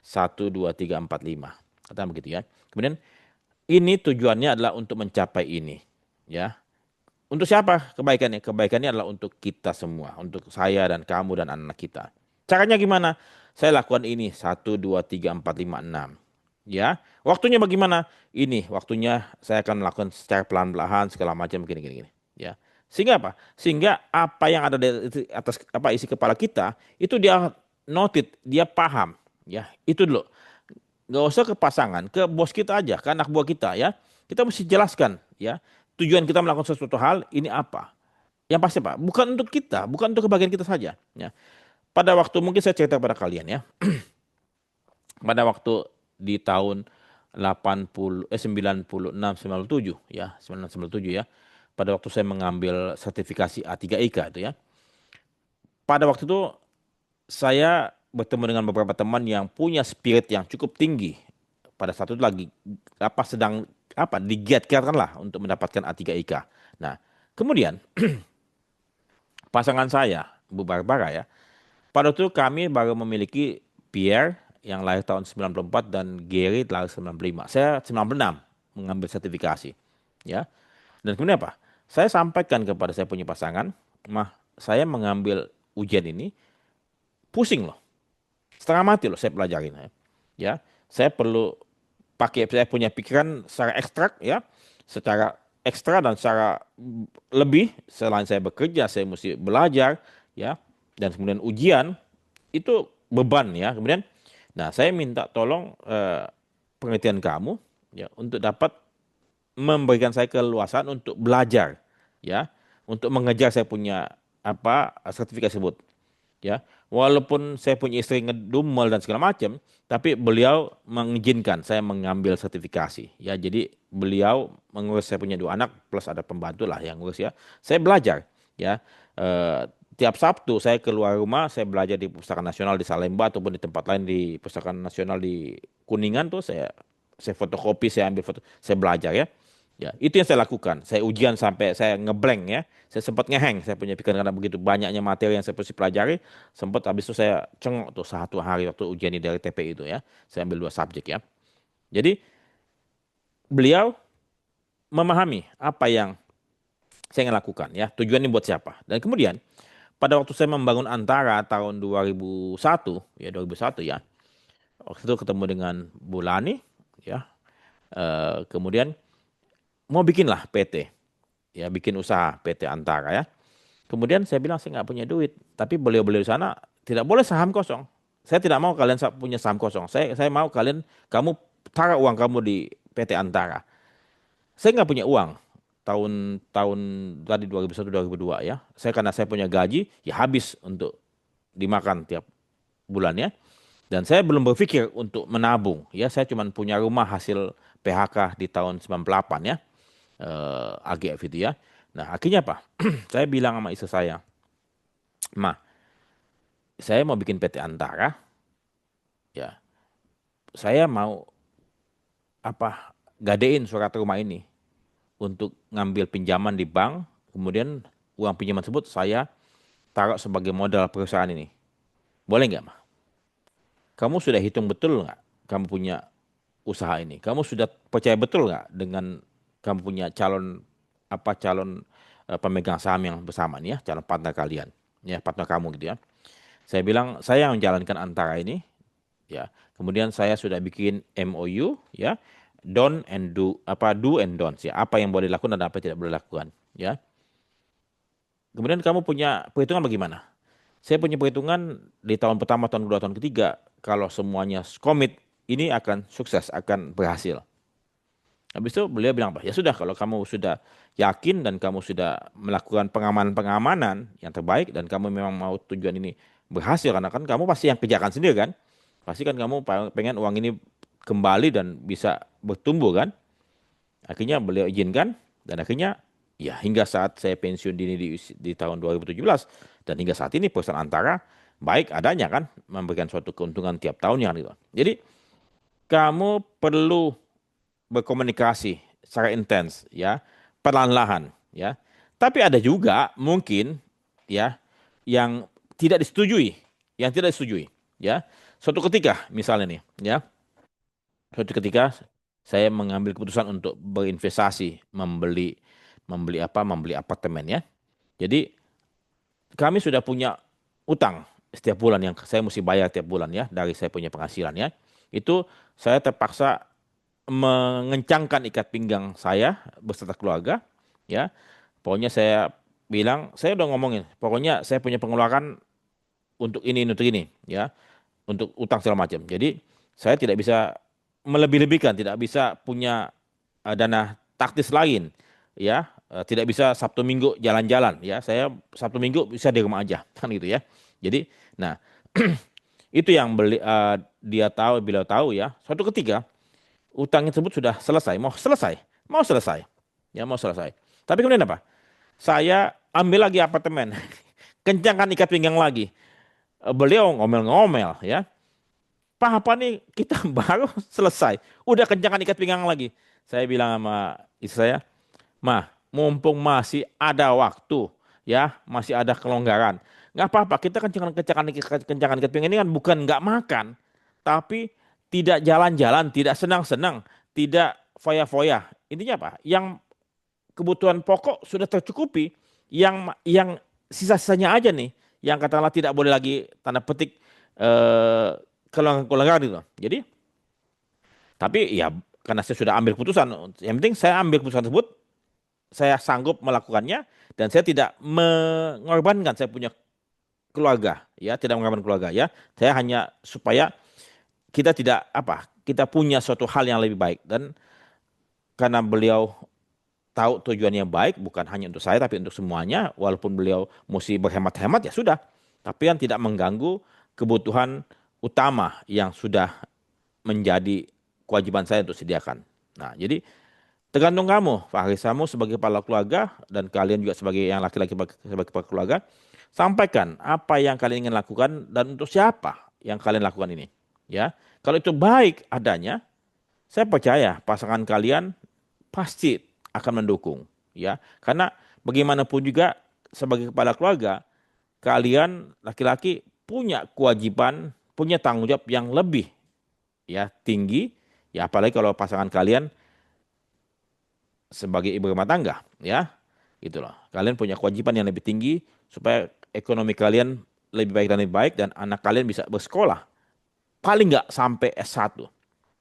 Speaker 1: Satu, dua, tiga, empat, lima. Kata begitu ya. Kemudian ini tujuannya adalah untuk mencapai ini. Ya. Untuk siapa kebaikannya? Kebaikannya adalah untuk kita semua. Untuk saya dan kamu dan anak kita. Caranya gimana? Saya lakukan ini. Satu, dua, tiga, empat, lima, enam. Ya. Waktunya bagaimana? Ini waktunya saya akan melakukan secara pelan-pelan segala macam gini. Ya. Sehingga apa? Sehingga apa yang ada di atas apa isi kepala kita itu dia noted, dia paham. Ya, itu dulu. Nggak usah ke pasangan, ke bos kita aja, ke anak buah kita ya. Kita mesti jelaskan ya. Tujuan kita melakukan sesuatu hal ini apa? Yang pasti Pak, bukan untuk kita, bukan untuk kebahagiaan kita saja. Ya. Pada waktu mungkin saya cerita pada kalian ya. Pada waktu di tahun 96 97 ya, 96 97 ya. Pada waktu saya mengambil sertifikasi A3IK itu ya. Pada waktu itu saya bertemu dengan beberapa teman yang punya spirit yang cukup tinggi. Pada saat itu lagi sedang digiatkan lah untuk mendapatkan A3IK. Nah, kemudian pasangan saya, Bu Barbara ya, pada waktu itu kami baru memiliki Pierre yang lahir tahun 94 dan Gary lahir 95. Saya 96 mengambil sertifikasi. Ya. Dan kemudian apa? Saya sampaikan kepada saya punya pasangan, "Mah, saya mengambil ujian ini pusing loh. Setengah mati loh saya pelajarin ya. Ya, saya perlu saya punya pikiran secara ekstrak ya, secara ekstra dan secara lebih selain saya bekerja, saya mesti belajar ya, dan kemudian ujian itu beban ya. Kemudian, nah saya minta tolong pengertian kamu ya untuk dapat memberikan saya keleluasan untuk belajar ya, untuk mengejar saya punya sertifikasi tersebut ya. Walaupun saya punya istri ngedumel dan segala macam, tapi beliau mengizinkan saya mengambil sertifikasi ya. Jadi beliau mengurus, saya punya 2 anak plus ada pembantu lah yang ngurus ya. Saya belajar ya. Tiap Sabtu saya keluar rumah, saya belajar di Pustakaan Nasional di Salemba ataupun di tempat lain di Pustakaan Nasional di Kuningan tuh saya fotokopi, saya ambil foto, saya belajar ya. Ya, itu yang saya lakukan. Saya ujian sampai saya ngeblank ya. Saya sempat ngeheng, saya punya pikiran karena begitu banyaknya materi yang saya mesti pelajari. Sempat habis itu saya cengok tuh 1 hari waktu ujian ini dari TPI itu ya. Saya ambil 2 subjek ya. Jadi beliau memahami apa yang saya ingin lakukan ya. Tujuannya buat siapa. Dan kemudian pada waktu saya membangun Antara tahun 2001 ya, 2001 ya. Waktu itu ketemu dengan Bu Lani ya. Kemudian mau bikinlah PT ya, bikin usaha PT Antara ya. Kemudian saya bilang saya nggak punya duit, tapi beliau-beliau di sana tidak boleh saham kosong. Saya tidak mau kalian punya saham kosong. Saya mau kamu taruh uang kamu di PT Antara. Saya nggak punya uang tahun-tahun tadi 2001 2002 ya. Karena saya punya gaji ya habis untuk dimakan tiap bulannya. Dan saya belum berpikir untuk menabung ya. Saya cuma punya rumah hasil PHK di tahun 98 ya. AGF itu ya. Nah, akhirnya apa? Saya bilang sama istri saya, "Ma, saya mau bikin PT Antara, ya. saya mau gadein surat rumah ini untuk ngambil pinjaman di bank, kemudian uang pinjaman tersebut saya taruh sebagai modal perusahaan ini. Boleh nggak, Mah? Kamu sudah hitung betul nggak kamu punya usaha ini? Kamu sudah percaya betul nggak dengan kamu punya calon pemegang saham yang bersamaan ya, calon partner kalian, ya partner kamu gitu ya. Saya bilang saya yang menjalankan antara ini, ya. Kemudian saya sudah bikin MOU, ya, do and don'ts, ya, apa yang boleh dilakukan dan apa yang tidak boleh dilakukan, ya. Kemudian kamu punya perhitungan bagaimana? Saya punya perhitungan di tahun pertama, tahun kedua, tahun ketiga, kalau semuanya komit, ini akan sukses, akan berhasil. Habis itu beliau bilang, ya sudah kalau kamu sudah yakin dan kamu sudah melakukan pengamanan-pengamanan yang terbaik dan kamu memang mau tujuan ini berhasil, karena kan kamu pasti yang kerjakan sendiri kan. Pasti kan kamu pengen uang ini kembali dan bisa bertumbuh kan. Akhirnya beliau izinkan dan akhirnya ya hingga saat saya pensiun dini di tahun 2017 dan hingga saat ini perusahaan Antara baik adanya kan memberikan suatu keuntungan tiap tahunnya kan gitu. Jadi kamu perlu berkomunikasi secara intens ya, perlahan-lahan ya. Tapi ada juga mungkin ya yang tidak disetujui, ya. Suatu ketika misalnya nih ya, suatu ketika saya mengambil keputusan untuk berinvestasi membeli membeli apartemen ya. Jadi kami sudah punya utang setiap bulan yang saya mesti bayar tiap bulan ya dari saya punya penghasilan ya. Itu saya terpaksa mengencangkan ikat pinggang saya beserta keluarga ya. Pokoknya saya bilang, saya udah ngomongin, pokoknya saya punya pengeluaran untuk ini ya, untuk utang segala macam. Jadi saya tidak bisa melebih-lebihkan, tidak bisa punya dana taktis lain ya. Tidak bisa Sabtu Minggu jalan-jalan ya. Saya Sabtu Minggu bisa di rumah aja kan gitu ya. Jadi nah itu yang beliau tahu ya. Suatu ketika utang tersebut sudah selesai, mau selesai, ya mau selesai. Tapi kemudian apa? Saya ambil lagi apartemen, kencangkan ikat pinggang lagi. Beliau ngomel-ngomel, ya. Pak, apa nih kita baru selesai, udah kencangkan ikat pinggang lagi. Saya bilang sama istri saya, Mah, mumpung masih ada waktu, ya, masih ada kelonggaran. Nggak apa-apa, kita kencangkan ikat pinggang ini kan bukan nggak makan, tapi tidak jalan-jalan, tidak senang-senang, tidak foya-foya. Intinya apa? Yang kebutuhan pokok sudah tercukupi, yang sisa-sisanya aja nih, yang katakanlah tidak boleh lagi tanda petik eh, kelonggaran itu. Jadi, tapi ya karena saya sudah ambil keputusan, yang penting saya ambil keputusan tersebut, saya sanggup melakukannya dan saya tidak mengorbankan saya punya keluarga, ya, tidak mengorbankan keluarga, ya. Saya hanya supaya kita punya suatu hal yang lebih baik dan karena beliau tahu tujuannya baik bukan hanya untuk saya tapi untuk semuanya walaupun beliau mesti berhemat-hemat ya sudah tapi yang tidak mengganggu kebutuhan utama yang sudah menjadi kewajiban saya untuk sediakan. Nah, jadi tergantung kamu, Pak Haris, kamu sebagai kepala keluarga dan kalian juga sebagai yang laki-laki sebagai kepala keluarga, sampaikan apa yang kalian ingin lakukan dan untuk siapa yang kalian lakukan ini. Ya, kalau itu baik adanya, saya percaya pasangan kalian pasti akan mendukung, ya. Karena bagaimanapun juga sebagai kepala keluarga, kalian laki-laki punya kewajiban, punya tanggung jawab yang lebih ya tinggi, ya apalagi kalau pasangan kalian sebagai ibu rumah tangga, ya. Itulah. Kalian punya kewajiban yang lebih tinggi supaya ekonomi kalian lebih baik dan anak kalian bisa bersekolah. Paling nggak sampai S1.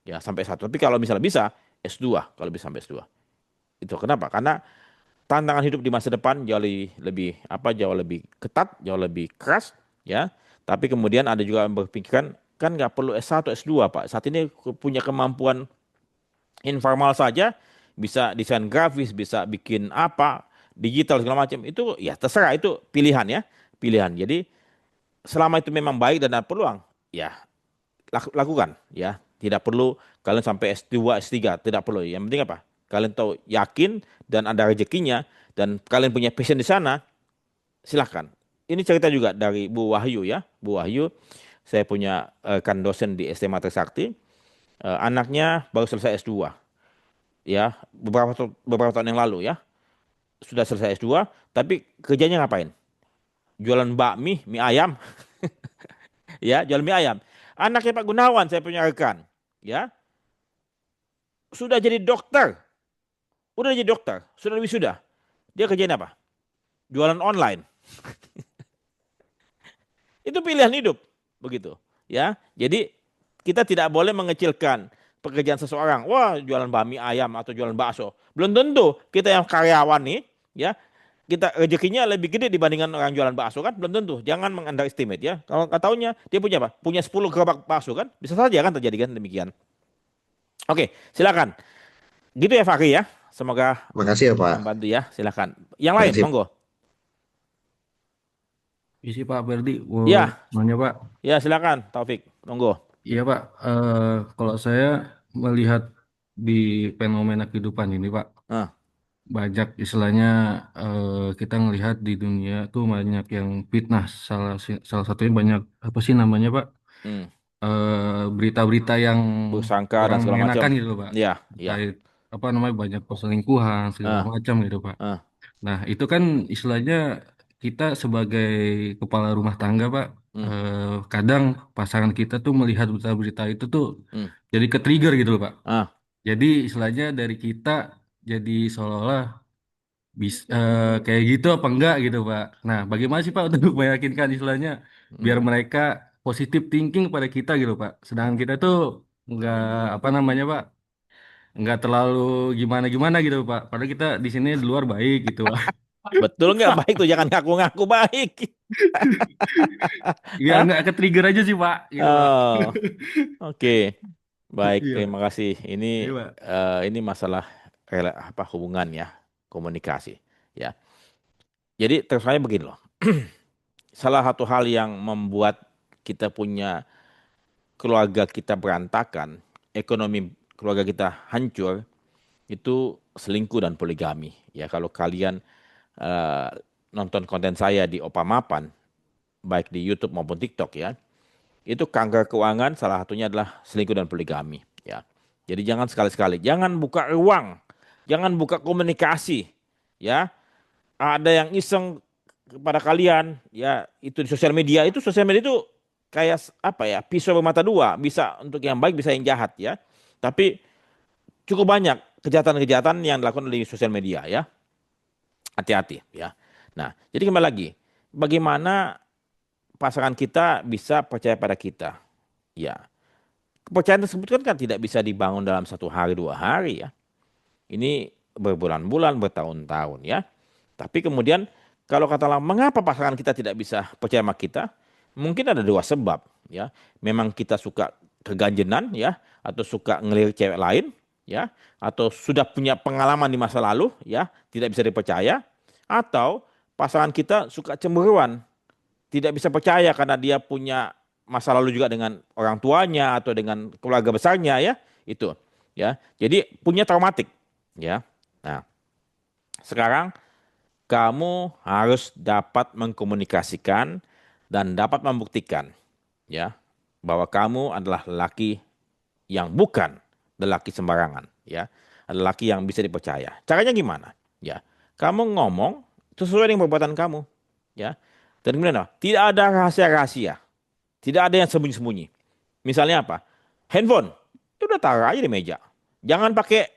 Speaker 1: Ya, sampai S1. Tapi kalau misalnya bisa S2, kalau bisa sampai S2. Itu kenapa? Karena tantangan hidup di masa depan jauh lebih ketat, jauh lebih keras, ya. Tapi kemudian ada juga yang berpikiran kan nggak perlu S1, S2, Pak. Saat ini punya kemampuan informal saja bisa desain grafis, bisa bikin apa, digital segala macam. Itu ya terserah itu pilihan ya, pilihan. Jadi selama itu memang baik dan ada peluang, ya lakukan ya. Tidak perlu kalian sampai S2, S3, tidak perlu. Yang penting apa? Kalian tahu yakin dan ada rezekinya dan kalian punya passion di sana, silahkan. Ini cerita juga dari Bu Wahyu ya. Bu Wahyu, saya punya kan dosen di SMA Trisakti. Anaknya baru selesai S2, ya, beberapa tahun yang lalu ya, sudah selesai S2, tapi kerjanya ngapain? Jualan bakmi, mie ayam, ya, jualan mie ayam. Anaknya Pak Gunawan, saya punya rekan, ya, sudah jadi dokter, sudah wisuda. Dia kerjain apa? Jualan online. Itu pilihan hidup, begitu. Ya, jadi kita tidak boleh mengecilkan pekerjaan seseorang. Wah, jualan bakmi ayam atau jualan bakso. Belum tentu kita yang karyawan nih, ya, kita rezekinya lebih gede dibandingkan orang jualan bakso kan? Belum tentu. Jangan mengunderestimate ya. Kalau nggak taunya dia punya apa? Punya 10 gerobak bakso kan? Bisa saja kan terjadi kan demikian. Oke, silakan. Gitu ya Fakri ya. Semoga
Speaker 3: Makasih ya Pak.
Speaker 1: membantu ya. Silakan. Yang lain,
Speaker 3: Makasih.
Speaker 1: monggo.
Speaker 4: Isi Pak Berdi,
Speaker 1: Ya,
Speaker 4: nanya Pak.
Speaker 1: ya silakan Taufik. Monggo.
Speaker 4: Iya Pak, kalau saya melihat di fenomena kehidupan ini Pak,
Speaker 1: Nah,
Speaker 4: banyak istilahnya kita ngelihat di dunia tuh banyak yang fitnah. Salah satunya banyak apa sih namanya Pak?
Speaker 1: hmm,
Speaker 4: Berita-berita yang
Speaker 1: bersangka dan
Speaker 4: kurang
Speaker 1: segala macam.
Speaker 4: mengenakan gitu loh Pak.
Speaker 1: Ya, ya.
Speaker 4: Terkait apa namanya banyak perselingkuhan segala
Speaker 1: Ah,
Speaker 4: macam gitu Pak.
Speaker 1: ah,
Speaker 4: Nah, itu kan istilahnya kita sebagai kepala rumah tangga, Pak,
Speaker 1: hmm,
Speaker 4: kadang pasangan kita tuh melihat berita-berita itu tuh
Speaker 1: hmm,
Speaker 4: jadi ke-trigger gitu loh, Pak.
Speaker 1: ah.
Speaker 4: Jadi istilahnya dari kita jadi seolah-olah kayak gitu apa enggak gitu, Pak. Nah, bagaimana sih, Pak, untuk meyakinkan istilahnya biar
Speaker 1: Hmm.
Speaker 4: mereka positif thinking pada kita gitu, Pak. Sedangkan kita tuh nggak apa namanya, Pak, nggak terlalu gimana-gimana gitu, Pak. Padahal kita di sini di luar baik gitu, Pak.
Speaker 1: Betul nggak baik tuh jangan ngaku-ngaku baik.
Speaker 4: Ya
Speaker 1: Hah?
Speaker 4: nggak ke trigger aja sih Pak, gitu Pak.
Speaker 1: Oh, oke. Baik,
Speaker 4: Iya
Speaker 1: terima
Speaker 4: Pak.
Speaker 1: kasih.
Speaker 4: Iya Pak.
Speaker 1: Ini masalah apa hubungan ya, komunikasi ya. Jadi terus saya begini loh. Salah satu hal yang membuat kita punya keluarga kita berantakan, ekonomi keluarga kita hancur, itu selingkuh dan poligami. Ya kalau kalian eh, nonton konten saya di Opa Mapan, baik di YouTube maupun TikTok ya, itu kanker keuangan salah satunya adalah selingkuh dan poligami. Ya, jadi jangan sekali-sekali, jangan buka ruang, jangan buka komunikasi. Ya, ada yang iseng kepada kalian, ya itu di sosial media itu kayak apa ya, pisau bermata dua, bisa untuk yang baik, bisa yang jahat ya. Tapi cukup banyak kejahatan-kejahatan yang dilakukan di sosial media ya. Hati-hati ya. Nah, jadi kembali lagi, bagaimana pasangan kita bisa percaya pada kita? Ya, kepercayaan tersebut kan tidak bisa dibangun dalam 1 hari 2 hari ya. Ini berbulan-bulan, bertahun-tahun ya. Tapi kemudian kalau katalah mengapa pasangan kita tidak bisa percaya sama kita? Mungkin ada 2 sebab ya. Memang kita suka keganjenan ya, atau suka ngelirik cewek lain ya, atau sudah punya pengalaman di masa lalu ya, tidak bisa dipercaya, atau pasangan kita suka cemburuan, tidak bisa percaya karena dia punya masa lalu juga dengan orang tuanya atau dengan keluarga besarnya ya, itu ya. Jadi punya traumatik ya. Nah, sekarang kamu harus dapat mengkomunikasikan dan dapat membuktikan ya bahwa kamu adalah lelaki yang bukan lelaki sembarangan ya, lelaki yang bisa dipercaya. Caranya gimana? Ya, kamu ngomong sesuai dengan perbuatan kamu ya. Dan kemudian apa? Tidak ada rahasia-rahasia, tidak ada yang sembunyi-sembunyi. Misalnya apa? Handphone, itu udah taruh aja di meja. Jangan pakai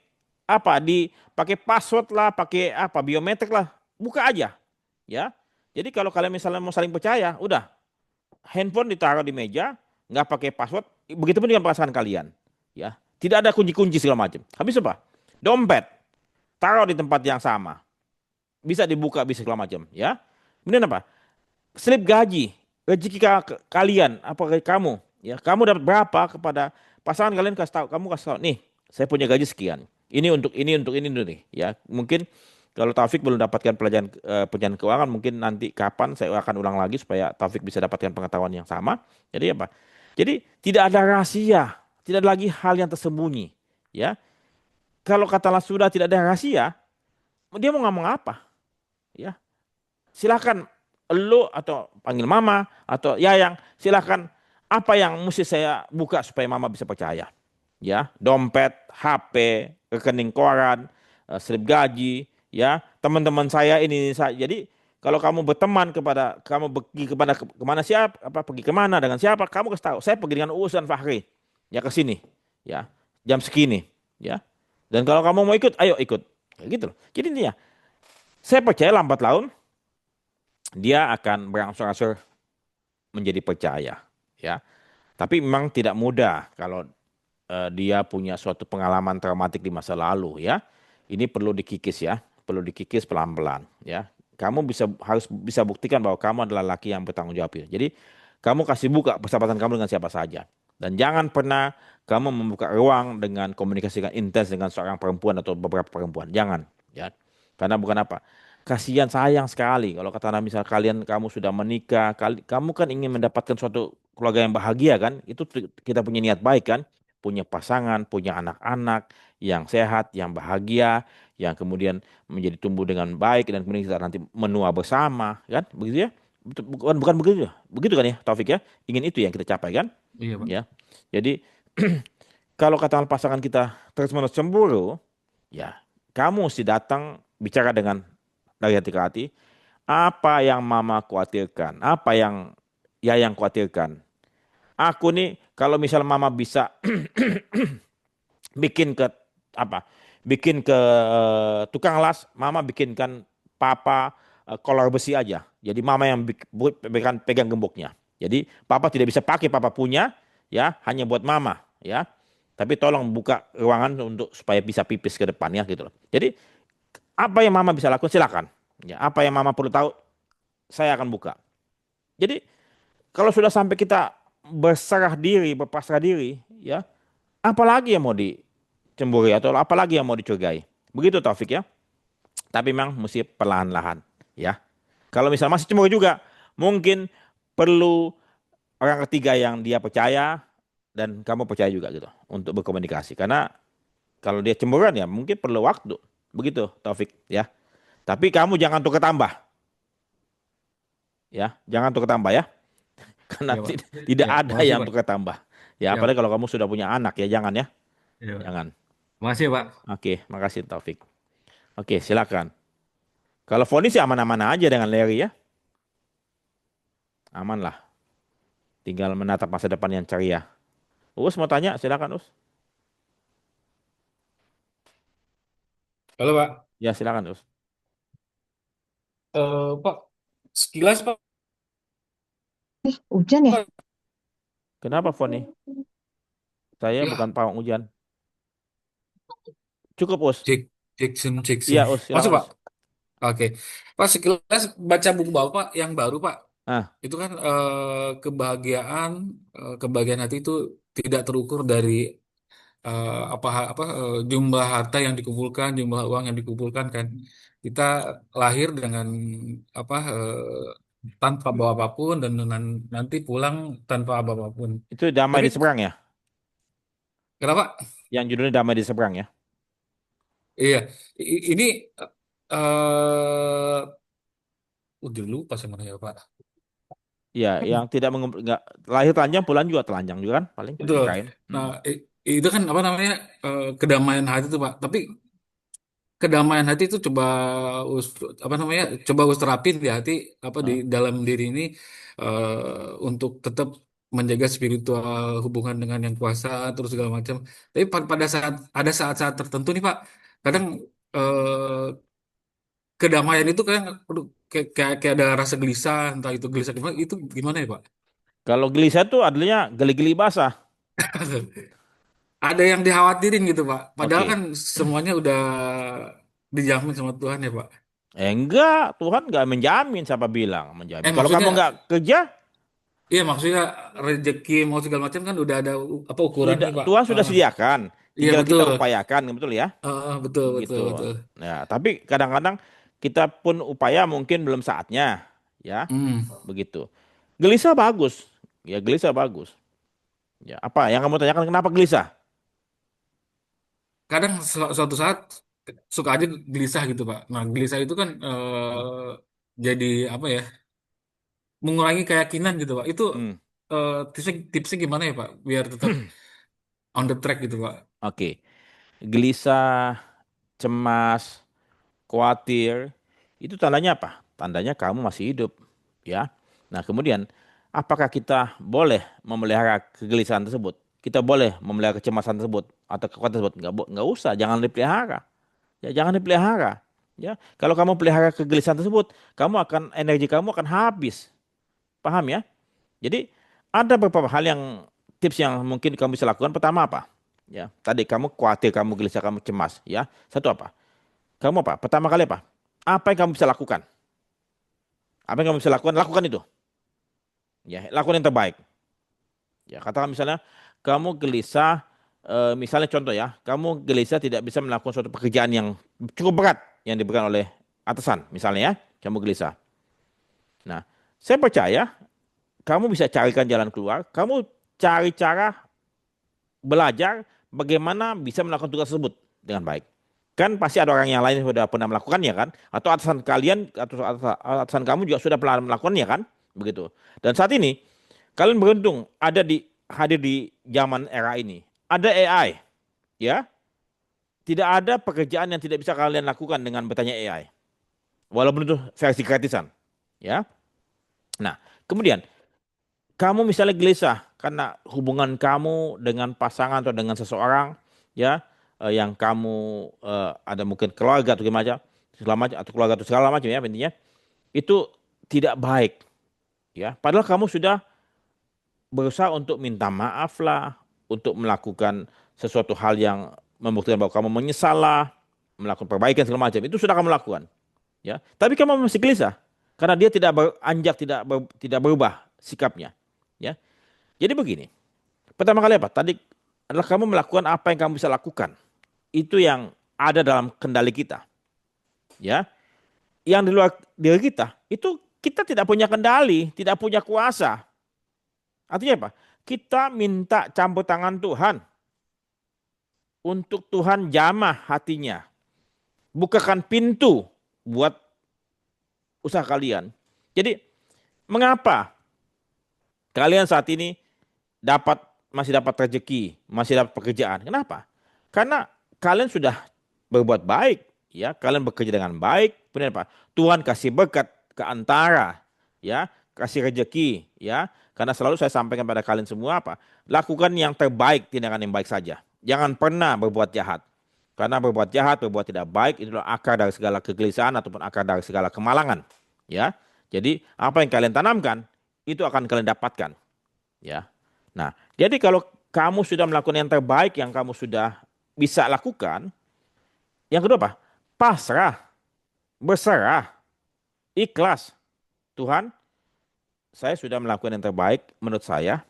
Speaker 1: apa dipakai password lah, pakai apa biometrik lah, buka aja, ya. Jadi kalau kalian misalnya mau saling percaya, udah handphone ditaruh di meja, nggak pakai password. Begitupun dengan pasangan kalian, ya. Tidak ada kunci-kunci segala macam. Habis apa? Dompet taruh di tempat yang sama, bisa dibuka, bisa segala macam, ya. Kemudian apa? Slip gaji, rezeki kalian, apa kamu, ya. Kamu dapat berapa kepada pasangan kalian, kamu kasih tahu, nih, saya punya gaji sekian. Ini untuk nih, ya. Mungkin kalau Taufik belum dapatkan pelajaran perencanaan keuangan, mungkin nanti kapan saya akan ulang lagi supaya Taufik bisa dapatkan pengetahuan yang sama. Jadi apa? Jadi tidak ada rahasia, tidak ada lagi hal yang tersembunyi, ya. Kalau katalah sudah tidak ada rahasia, dia mau ngomong apa? Ya, silakan lo atau panggil mama atau yayang, silakan apa yang mesti saya buka supaya mama bisa percaya. ya, dompet, HP, rekening koran, slip gaji, ya, teman-teman saya ini saya. Jadi kalau kamu berteman kamu pergi kepada kemana siapa, apa pergi kemana dengan siapa, kamu kasih tahu. Saya pergi dengan Uus dan Fahri, ya ke sini, ya, jam segini, ya. Dan kalau kamu mau ikut, ayo ikut, kayak gitu loh. Jadi intinya, saya percaya lambat laun dia akan berangsur-angsur menjadi percaya, ya. Tapi memang tidak mudah kalau dia punya suatu pengalaman traumatik di masa lalu ya. Ini perlu dikikis ya, perlu dikikis pelan-pelan ya. Kamu harus bisa buktikan bahwa kamu adalah laki yang bertanggung jawab ya. Jadi kamu kasih buka persahabatan kamu dengan siapa saja. Dan jangan pernah kamu membuka ruang dengan komunikasi yang intens dengan seorang perempuan atau beberapa perempuan. Jangan ya. Karena bukan apa? Kasihan sayang sekali kalau kata misal kamu sudah menikah, kamu kan ingin mendapatkan suatu keluarga yang bahagia kan? Itu kita punya niat baik kan? Punya pasangan, punya anak-anak yang sehat, yang bahagia, yang kemudian menjadi tumbuh dengan baik dan kemudian kita nanti menua bersama, kan? Begitu ya? Bukan bukan begitu, begitu kan ya, Taufik ya? Ingin itu yang kita capai kan?
Speaker 4: Iya, Pak.
Speaker 1: Ya. Jadi kalau kata pasangan kita terus-menerus cemburu, ya kamu mesti datang bicara dengan dari hati ke hati. Apa yang Mama khawatirkan? Apa yang yang khawatirkan? Aku nih kalau misal Mama bisa bikin ke apa? Bikin ke tukang las, mama bikinkan papa kolor besi aja. Jadi mama yang pegang gemboknya. Jadi papa tidak bisa pakai papa punya ya, hanya buat mama ya. Tapi tolong buka ruangan untuk supaya bisa pipis ke depan ya gitu loh. Jadi apa yang mama bisa lakukan silakan. Ya, apa yang mama perlu tahu saya akan buka. Jadi kalau sudah sampai kita berserah diri, berpasrah diri ya, apalagi yang mau dicemburi atau apalagi yang mau dicurigai. Begitu Taufik ya. Tapi memang mesti perlahan-lahan ya. Kalau misal masih cemburu juga, mungkin perlu orang ketiga yang dia percaya dan kamu percaya juga gitu untuk berkomunikasi. Karena kalau dia cemburuan ya mungkin perlu waktu. Begitu Taufik ya. Tapi kamu jangan tukar tambah ya. Jangan tukar tambah ya. Karena
Speaker 4: Iya, Pak.
Speaker 1: tidak
Speaker 4: Ya,
Speaker 1: ada
Speaker 4: makasih,
Speaker 1: yang
Speaker 4: Pak.
Speaker 1: tukar tambah. Ya
Speaker 4: Ya,
Speaker 1: apalagi kalau kamu sudah punya anak ya jangan ya.
Speaker 4: iya, Pak.
Speaker 1: Jangan.
Speaker 4: Makasih, Pak.
Speaker 1: Oke, makasih Taufik. Oke, silakan. Kalau Foni sih aman-aman aja dengan Larry ya. Aman lah. Tinggal menatap masa depan yang ceria. Us mau tanya, silakan Us.
Speaker 2: Halo Pak.
Speaker 1: Ya silakan Us.
Speaker 2: Pak, sekilas Pak,
Speaker 5: Hujan ya?
Speaker 1: Kenapa Foni? Saya bukan
Speaker 2: ya
Speaker 1: pawang hujan. Cukup Us.
Speaker 2: Jack, Jackson.
Speaker 1: Iya Us,
Speaker 2: Masuk
Speaker 1: silakan
Speaker 2: Pak.
Speaker 1: Us.
Speaker 2: Oke, Pak sekilas baca buku Bapak yang baru Pak,
Speaker 1: Ah,
Speaker 2: itu kan kebahagiaan hati itu tidak terukur dari jumlah harta yang dikumpulkan, jumlah uang yang dikumpulkan kan. Kita lahir dengan tanpa bawa apapun dan nanti pulang tanpa apapun.
Speaker 1: itu damai
Speaker 2: Tapi
Speaker 1: di seberang ya?
Speaker 2: kenapa?
Speaker 1: Yang judulnya damai di seberang ya?
Speaker 2: Iya, ini eh udah lupa sebenarnya Pak.
Speaker 1: Iya, yang tidak nggak lahir telanjang, pulang juga telanjang juga kan? Paling
Speaker 2: Betul.
Speaker 1: Ukraina.
Speaker 2: Nah, itu kan apa namanya kedamaian hati itu Pak. Tapi kedamaian hati itu us, apa namanya coba us terapin di hati apa di
Speaker 1: Ah.
Speaker 2: dalam diri ini untuk tetap menjaga spiritual hubungan dengan yang kuasa terus segala macam. Tapi pada saat ada saat-saat tertentu nih Pak, kadang eh, kedamaian itu kan aduh, kayak ada rasa gelisah, entah itu gelisah gimana, itu gimana ya Pak?
Speaker 1: Kalau gelisah tuh adanya geli-geli basah.
Speaker 2: Ada yang dikhawatirin gitu Pak. Padahal
Speaker 1: Oke.
Speaker 2: kan semuanya udah dijamin sama Tuhan ya Pak.
Speaker 1: Enggak, Tuhan nggak menjamin, siapa bilang menjamin. Kalau kamu
Speaker 2: Maksudnya,
Speaker 1: nggak kerja,
Speaker 2: iya maksudnya rezeki mau segala macam kan udah ada apa ukurannya
Speaker 1: sudah
Speaker 2: Pak.
Speaker 1: Tuhan sudah sediakan.
Speaker 2: Iya
Speaker 1: Tinggal kita
Speaker 2: betul.
Speaker 1: upayakan, betul ya?
Speaker 2: Betul betul
Speaker 1: Begitu.
Speaker 2: betul.
Speaker 1: Nah, tapi kadang-kadang kita pun upaya mungkin belum saatnya, ya,
Speaker 2: Hmm.
Speaker 1: begitu. Gelisah bagus, ya gelisah bagus. Ya, apa yang kamu tanyakan kenapa gelisah?
Speaker 2: Kadang suatu saat suka aja gelisah gitu Pak. Nah gelisah itu kan jadi apa ya? Mengurangi keyakinan gitu Pak. Itu
Speaker 1: Hmm.
Speaker 2: tipsnya gimana ya Pak? Biar tetap on the track gitu Pak.
Speaker 1: Oke. Gelisah, cemas, khawatir, itu tandanya apa? Tandanya kamu masih hidup, ya. Nah, kemudian apakah kita boleh memelihara kegelisahan tersebut? Kita boleh memelihara kecemasan tersebut atau kekuatan tersebut? Nggak usah, jangan dipelihara. Ya, jangan dipelihara. Ya, kalau kamu pelihara kegelisahan tersebut, energi kamu akan habis. Paham ya? Jadi ada beberapa hal yang tips yang mungkin kamu bisa lakukan. Pertama apa? Ya, tadi kamu khawatir, kamu gelisah, kamu cemas. Ya, satu apa? Kamu apa? Pertama kali apa? Apa yang kamu bisa lakukan? Apa yang kamu bisa lakukan? Lakukan itu. Ya, lakukan yang terbaik. Ya, katakan misalnya kamu gelisah, misalnya contoh ya, kamu gelisah tidak bisa melakukan suatu pekerjaan yang cukup berat yang diberikan oleh atasan, misalnya ya, kamu gelisah. Nah, saya percaya kamu bisa carikan jalan keluar, kamu cari cara belajar bagaimana bisa melakukan tugas tersebut dengan baik. Kan pasti ada orang yang lain yang sudah pernah melakukannya kan, atau atasan kalian atau atasan kamu juga sudah pernah melakukannya kan, begitu. Dan saat ini kalian beruntung hadir di zaman era ini. Ada AI, ya. Tidak ada pekerjaan yang tidak bisa kalian lakukan dengan bertanya AI. Walaupun itu versi gratisan, ya. Nah, kemudian kamu misalnya gelisah karena hubungan kamu dengan pasangan atau dengan seseorang, ya, yang kamu ada mungkin keluarga atau gimana, atau keluarga atau segala macam ya intinya, itu tidak baik, ya. Padahal kamu sudah berusaha untuk minta maaf lah, untuk melakukan sesuatu hal yang membuktikan bahwa kamu menyesal lah, melakukan perbaikan segala macam. Itu sudah kamu lakukan, ya. Tapi kamu masih gelisah karena dia tidak beranjak, tidak berubah sikapnya, ya. Jadi begini, pertama kali apa? Tadi adalah kamu melakukan apa yang kamu bisa lakukan. Itu yang ada dalam kendali kita, ya. Yang di luar diri kita, itu kita tidak punya kendali, tidak punya kuasa. Artinya apa? Kita minta campur tangan Tuhan. Untuk Tuhan jamah hatinya. Bukakan pintu buat usaha kalian. Jadi, mengapa kalian saat ini masih dapat rezeki, masih dapat pekerjaan? Kenapa? Karena kalian sudah berbuat baik, ya. Kalian bekerja dengan baik. Benar apa? Tuhan kasih berkat ke antara, ya, kasih rezeki, ya. Karena selalu saya sampaikan pada kalian semua apa? Lakukan yang terbaik, tindakan yang baik saja. Jangan pernah berbuat jahat. Karena berbuat jahat, berbuat tidak baik, itulah akar dari segala kegelisahan ataupun akar dari segala kemalangan. Ya, jadi apa yang kalian tanamkan, itu akan kalian dapatkan. Ya, nah, jadi kalau kamu sudah melakukan yang terbaik yang kamu sudah bisa lakukan, yang kedua apa? Pasrah, berserah, ikhlas. Tuhan, saya sudah melakukan yang terbaik menurut saya.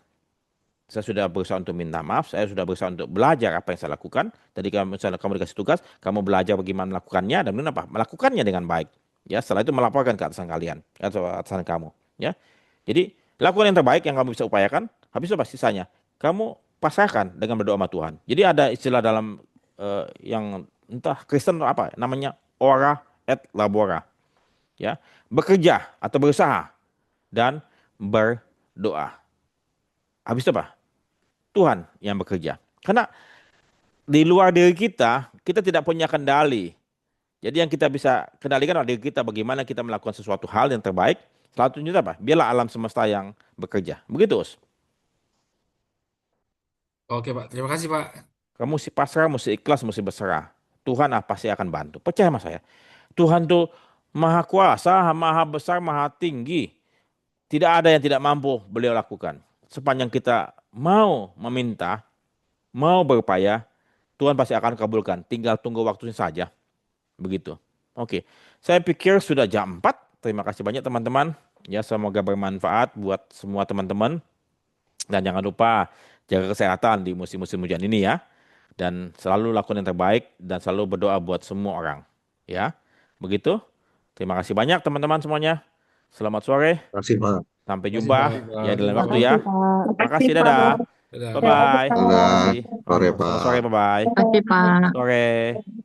Speaker 1: Saya sudah berusaha untuk minta maaf, saya sudah berusaha untuk belajar apa yang saya lakukan. Tadi misalnya kamu dikasih tugas, kamu belajar bagaimana melakukannya dan kemudian apa? Melakukannya dengan baik. Ya, setelah itu melaporkan ke atasan kalian atau atasan kamu. Ya, jadi lakukan yang terbaik yang kamu bisa upayakan. Habis itu apa sisanya? Kamu pasrahkan dengan berdoa sama Tuhan. Jadi ada istilah dalam yang entah Kristen atau apa, namanya ora et labora. Ya, bekerja atau berusaha dan berdoa. Habis itu apa? Tuhan yang bekerja. Karena di luar diri kita, kita tidak punya kendali. Jadi yang kita bisa kendalikan adalah diri kita, bagaimana kita melakukan sesuatu hal yang terbaik. Selanjutnya apa? Biarlah alam semesta yang bekerja. Begitu, Us.
Speaker 2: Oke Pak, terima kasih Pak.
Speaker 1: Kamu mesti pasrah, mesti ikhlas, mesti berserah. Tuhan pasti akan bantu. Percaya sama saya. Tuhan tuh maha kuasa, maha besar, maha tinggi. Tidak ada yang tidak mampu beliau lakukan. Sepanjang kita mau meminta, mau berupaya, Tuhan pasti akan kabulkan. Tinggal tunggu waktunya saja. Begitu. Oke. Saya pikir sudah jam 4. Terima kasih banyak teman-teman. Ya, semoga bermanfaat buat semua teman-teman. Dan jangan lupa jaga kesehatan di musim-musim hujan ini ya. Dan selalu lakukan yang terbaik dan selalu berdoa buat semua orang. Ya. Begitu. Terima kasih banyak teman-teman semuanya. Selamat sore.
Speaker 3: Terima kasih, Pak.
Speaker 1: Sampai
Speaker 2: Terima kasih
Speaker 1: jumpa
Speaker 2: Pak.
Speaker 1: ya di lain
Speaker 5: Terima
Speaker 1: waktu
Speaker 5: kasih,
Speaker 1: ya.
Speaker 5: Pak.
Speaker 1: Terima kasih, dadah.
Speaker 2: Dadah.
Speaker 1: Bye-bye.
Speaker 3: Dadah.
Speaker 1: Terima kasih.
Speaker 3: Sore,
Speaker 1: Selamat sore,
Speaker 3: Pak.
Speaker 1: bye-bye.
Speaker 5: Terima kasih, Pak.
Speaker 1: Sore.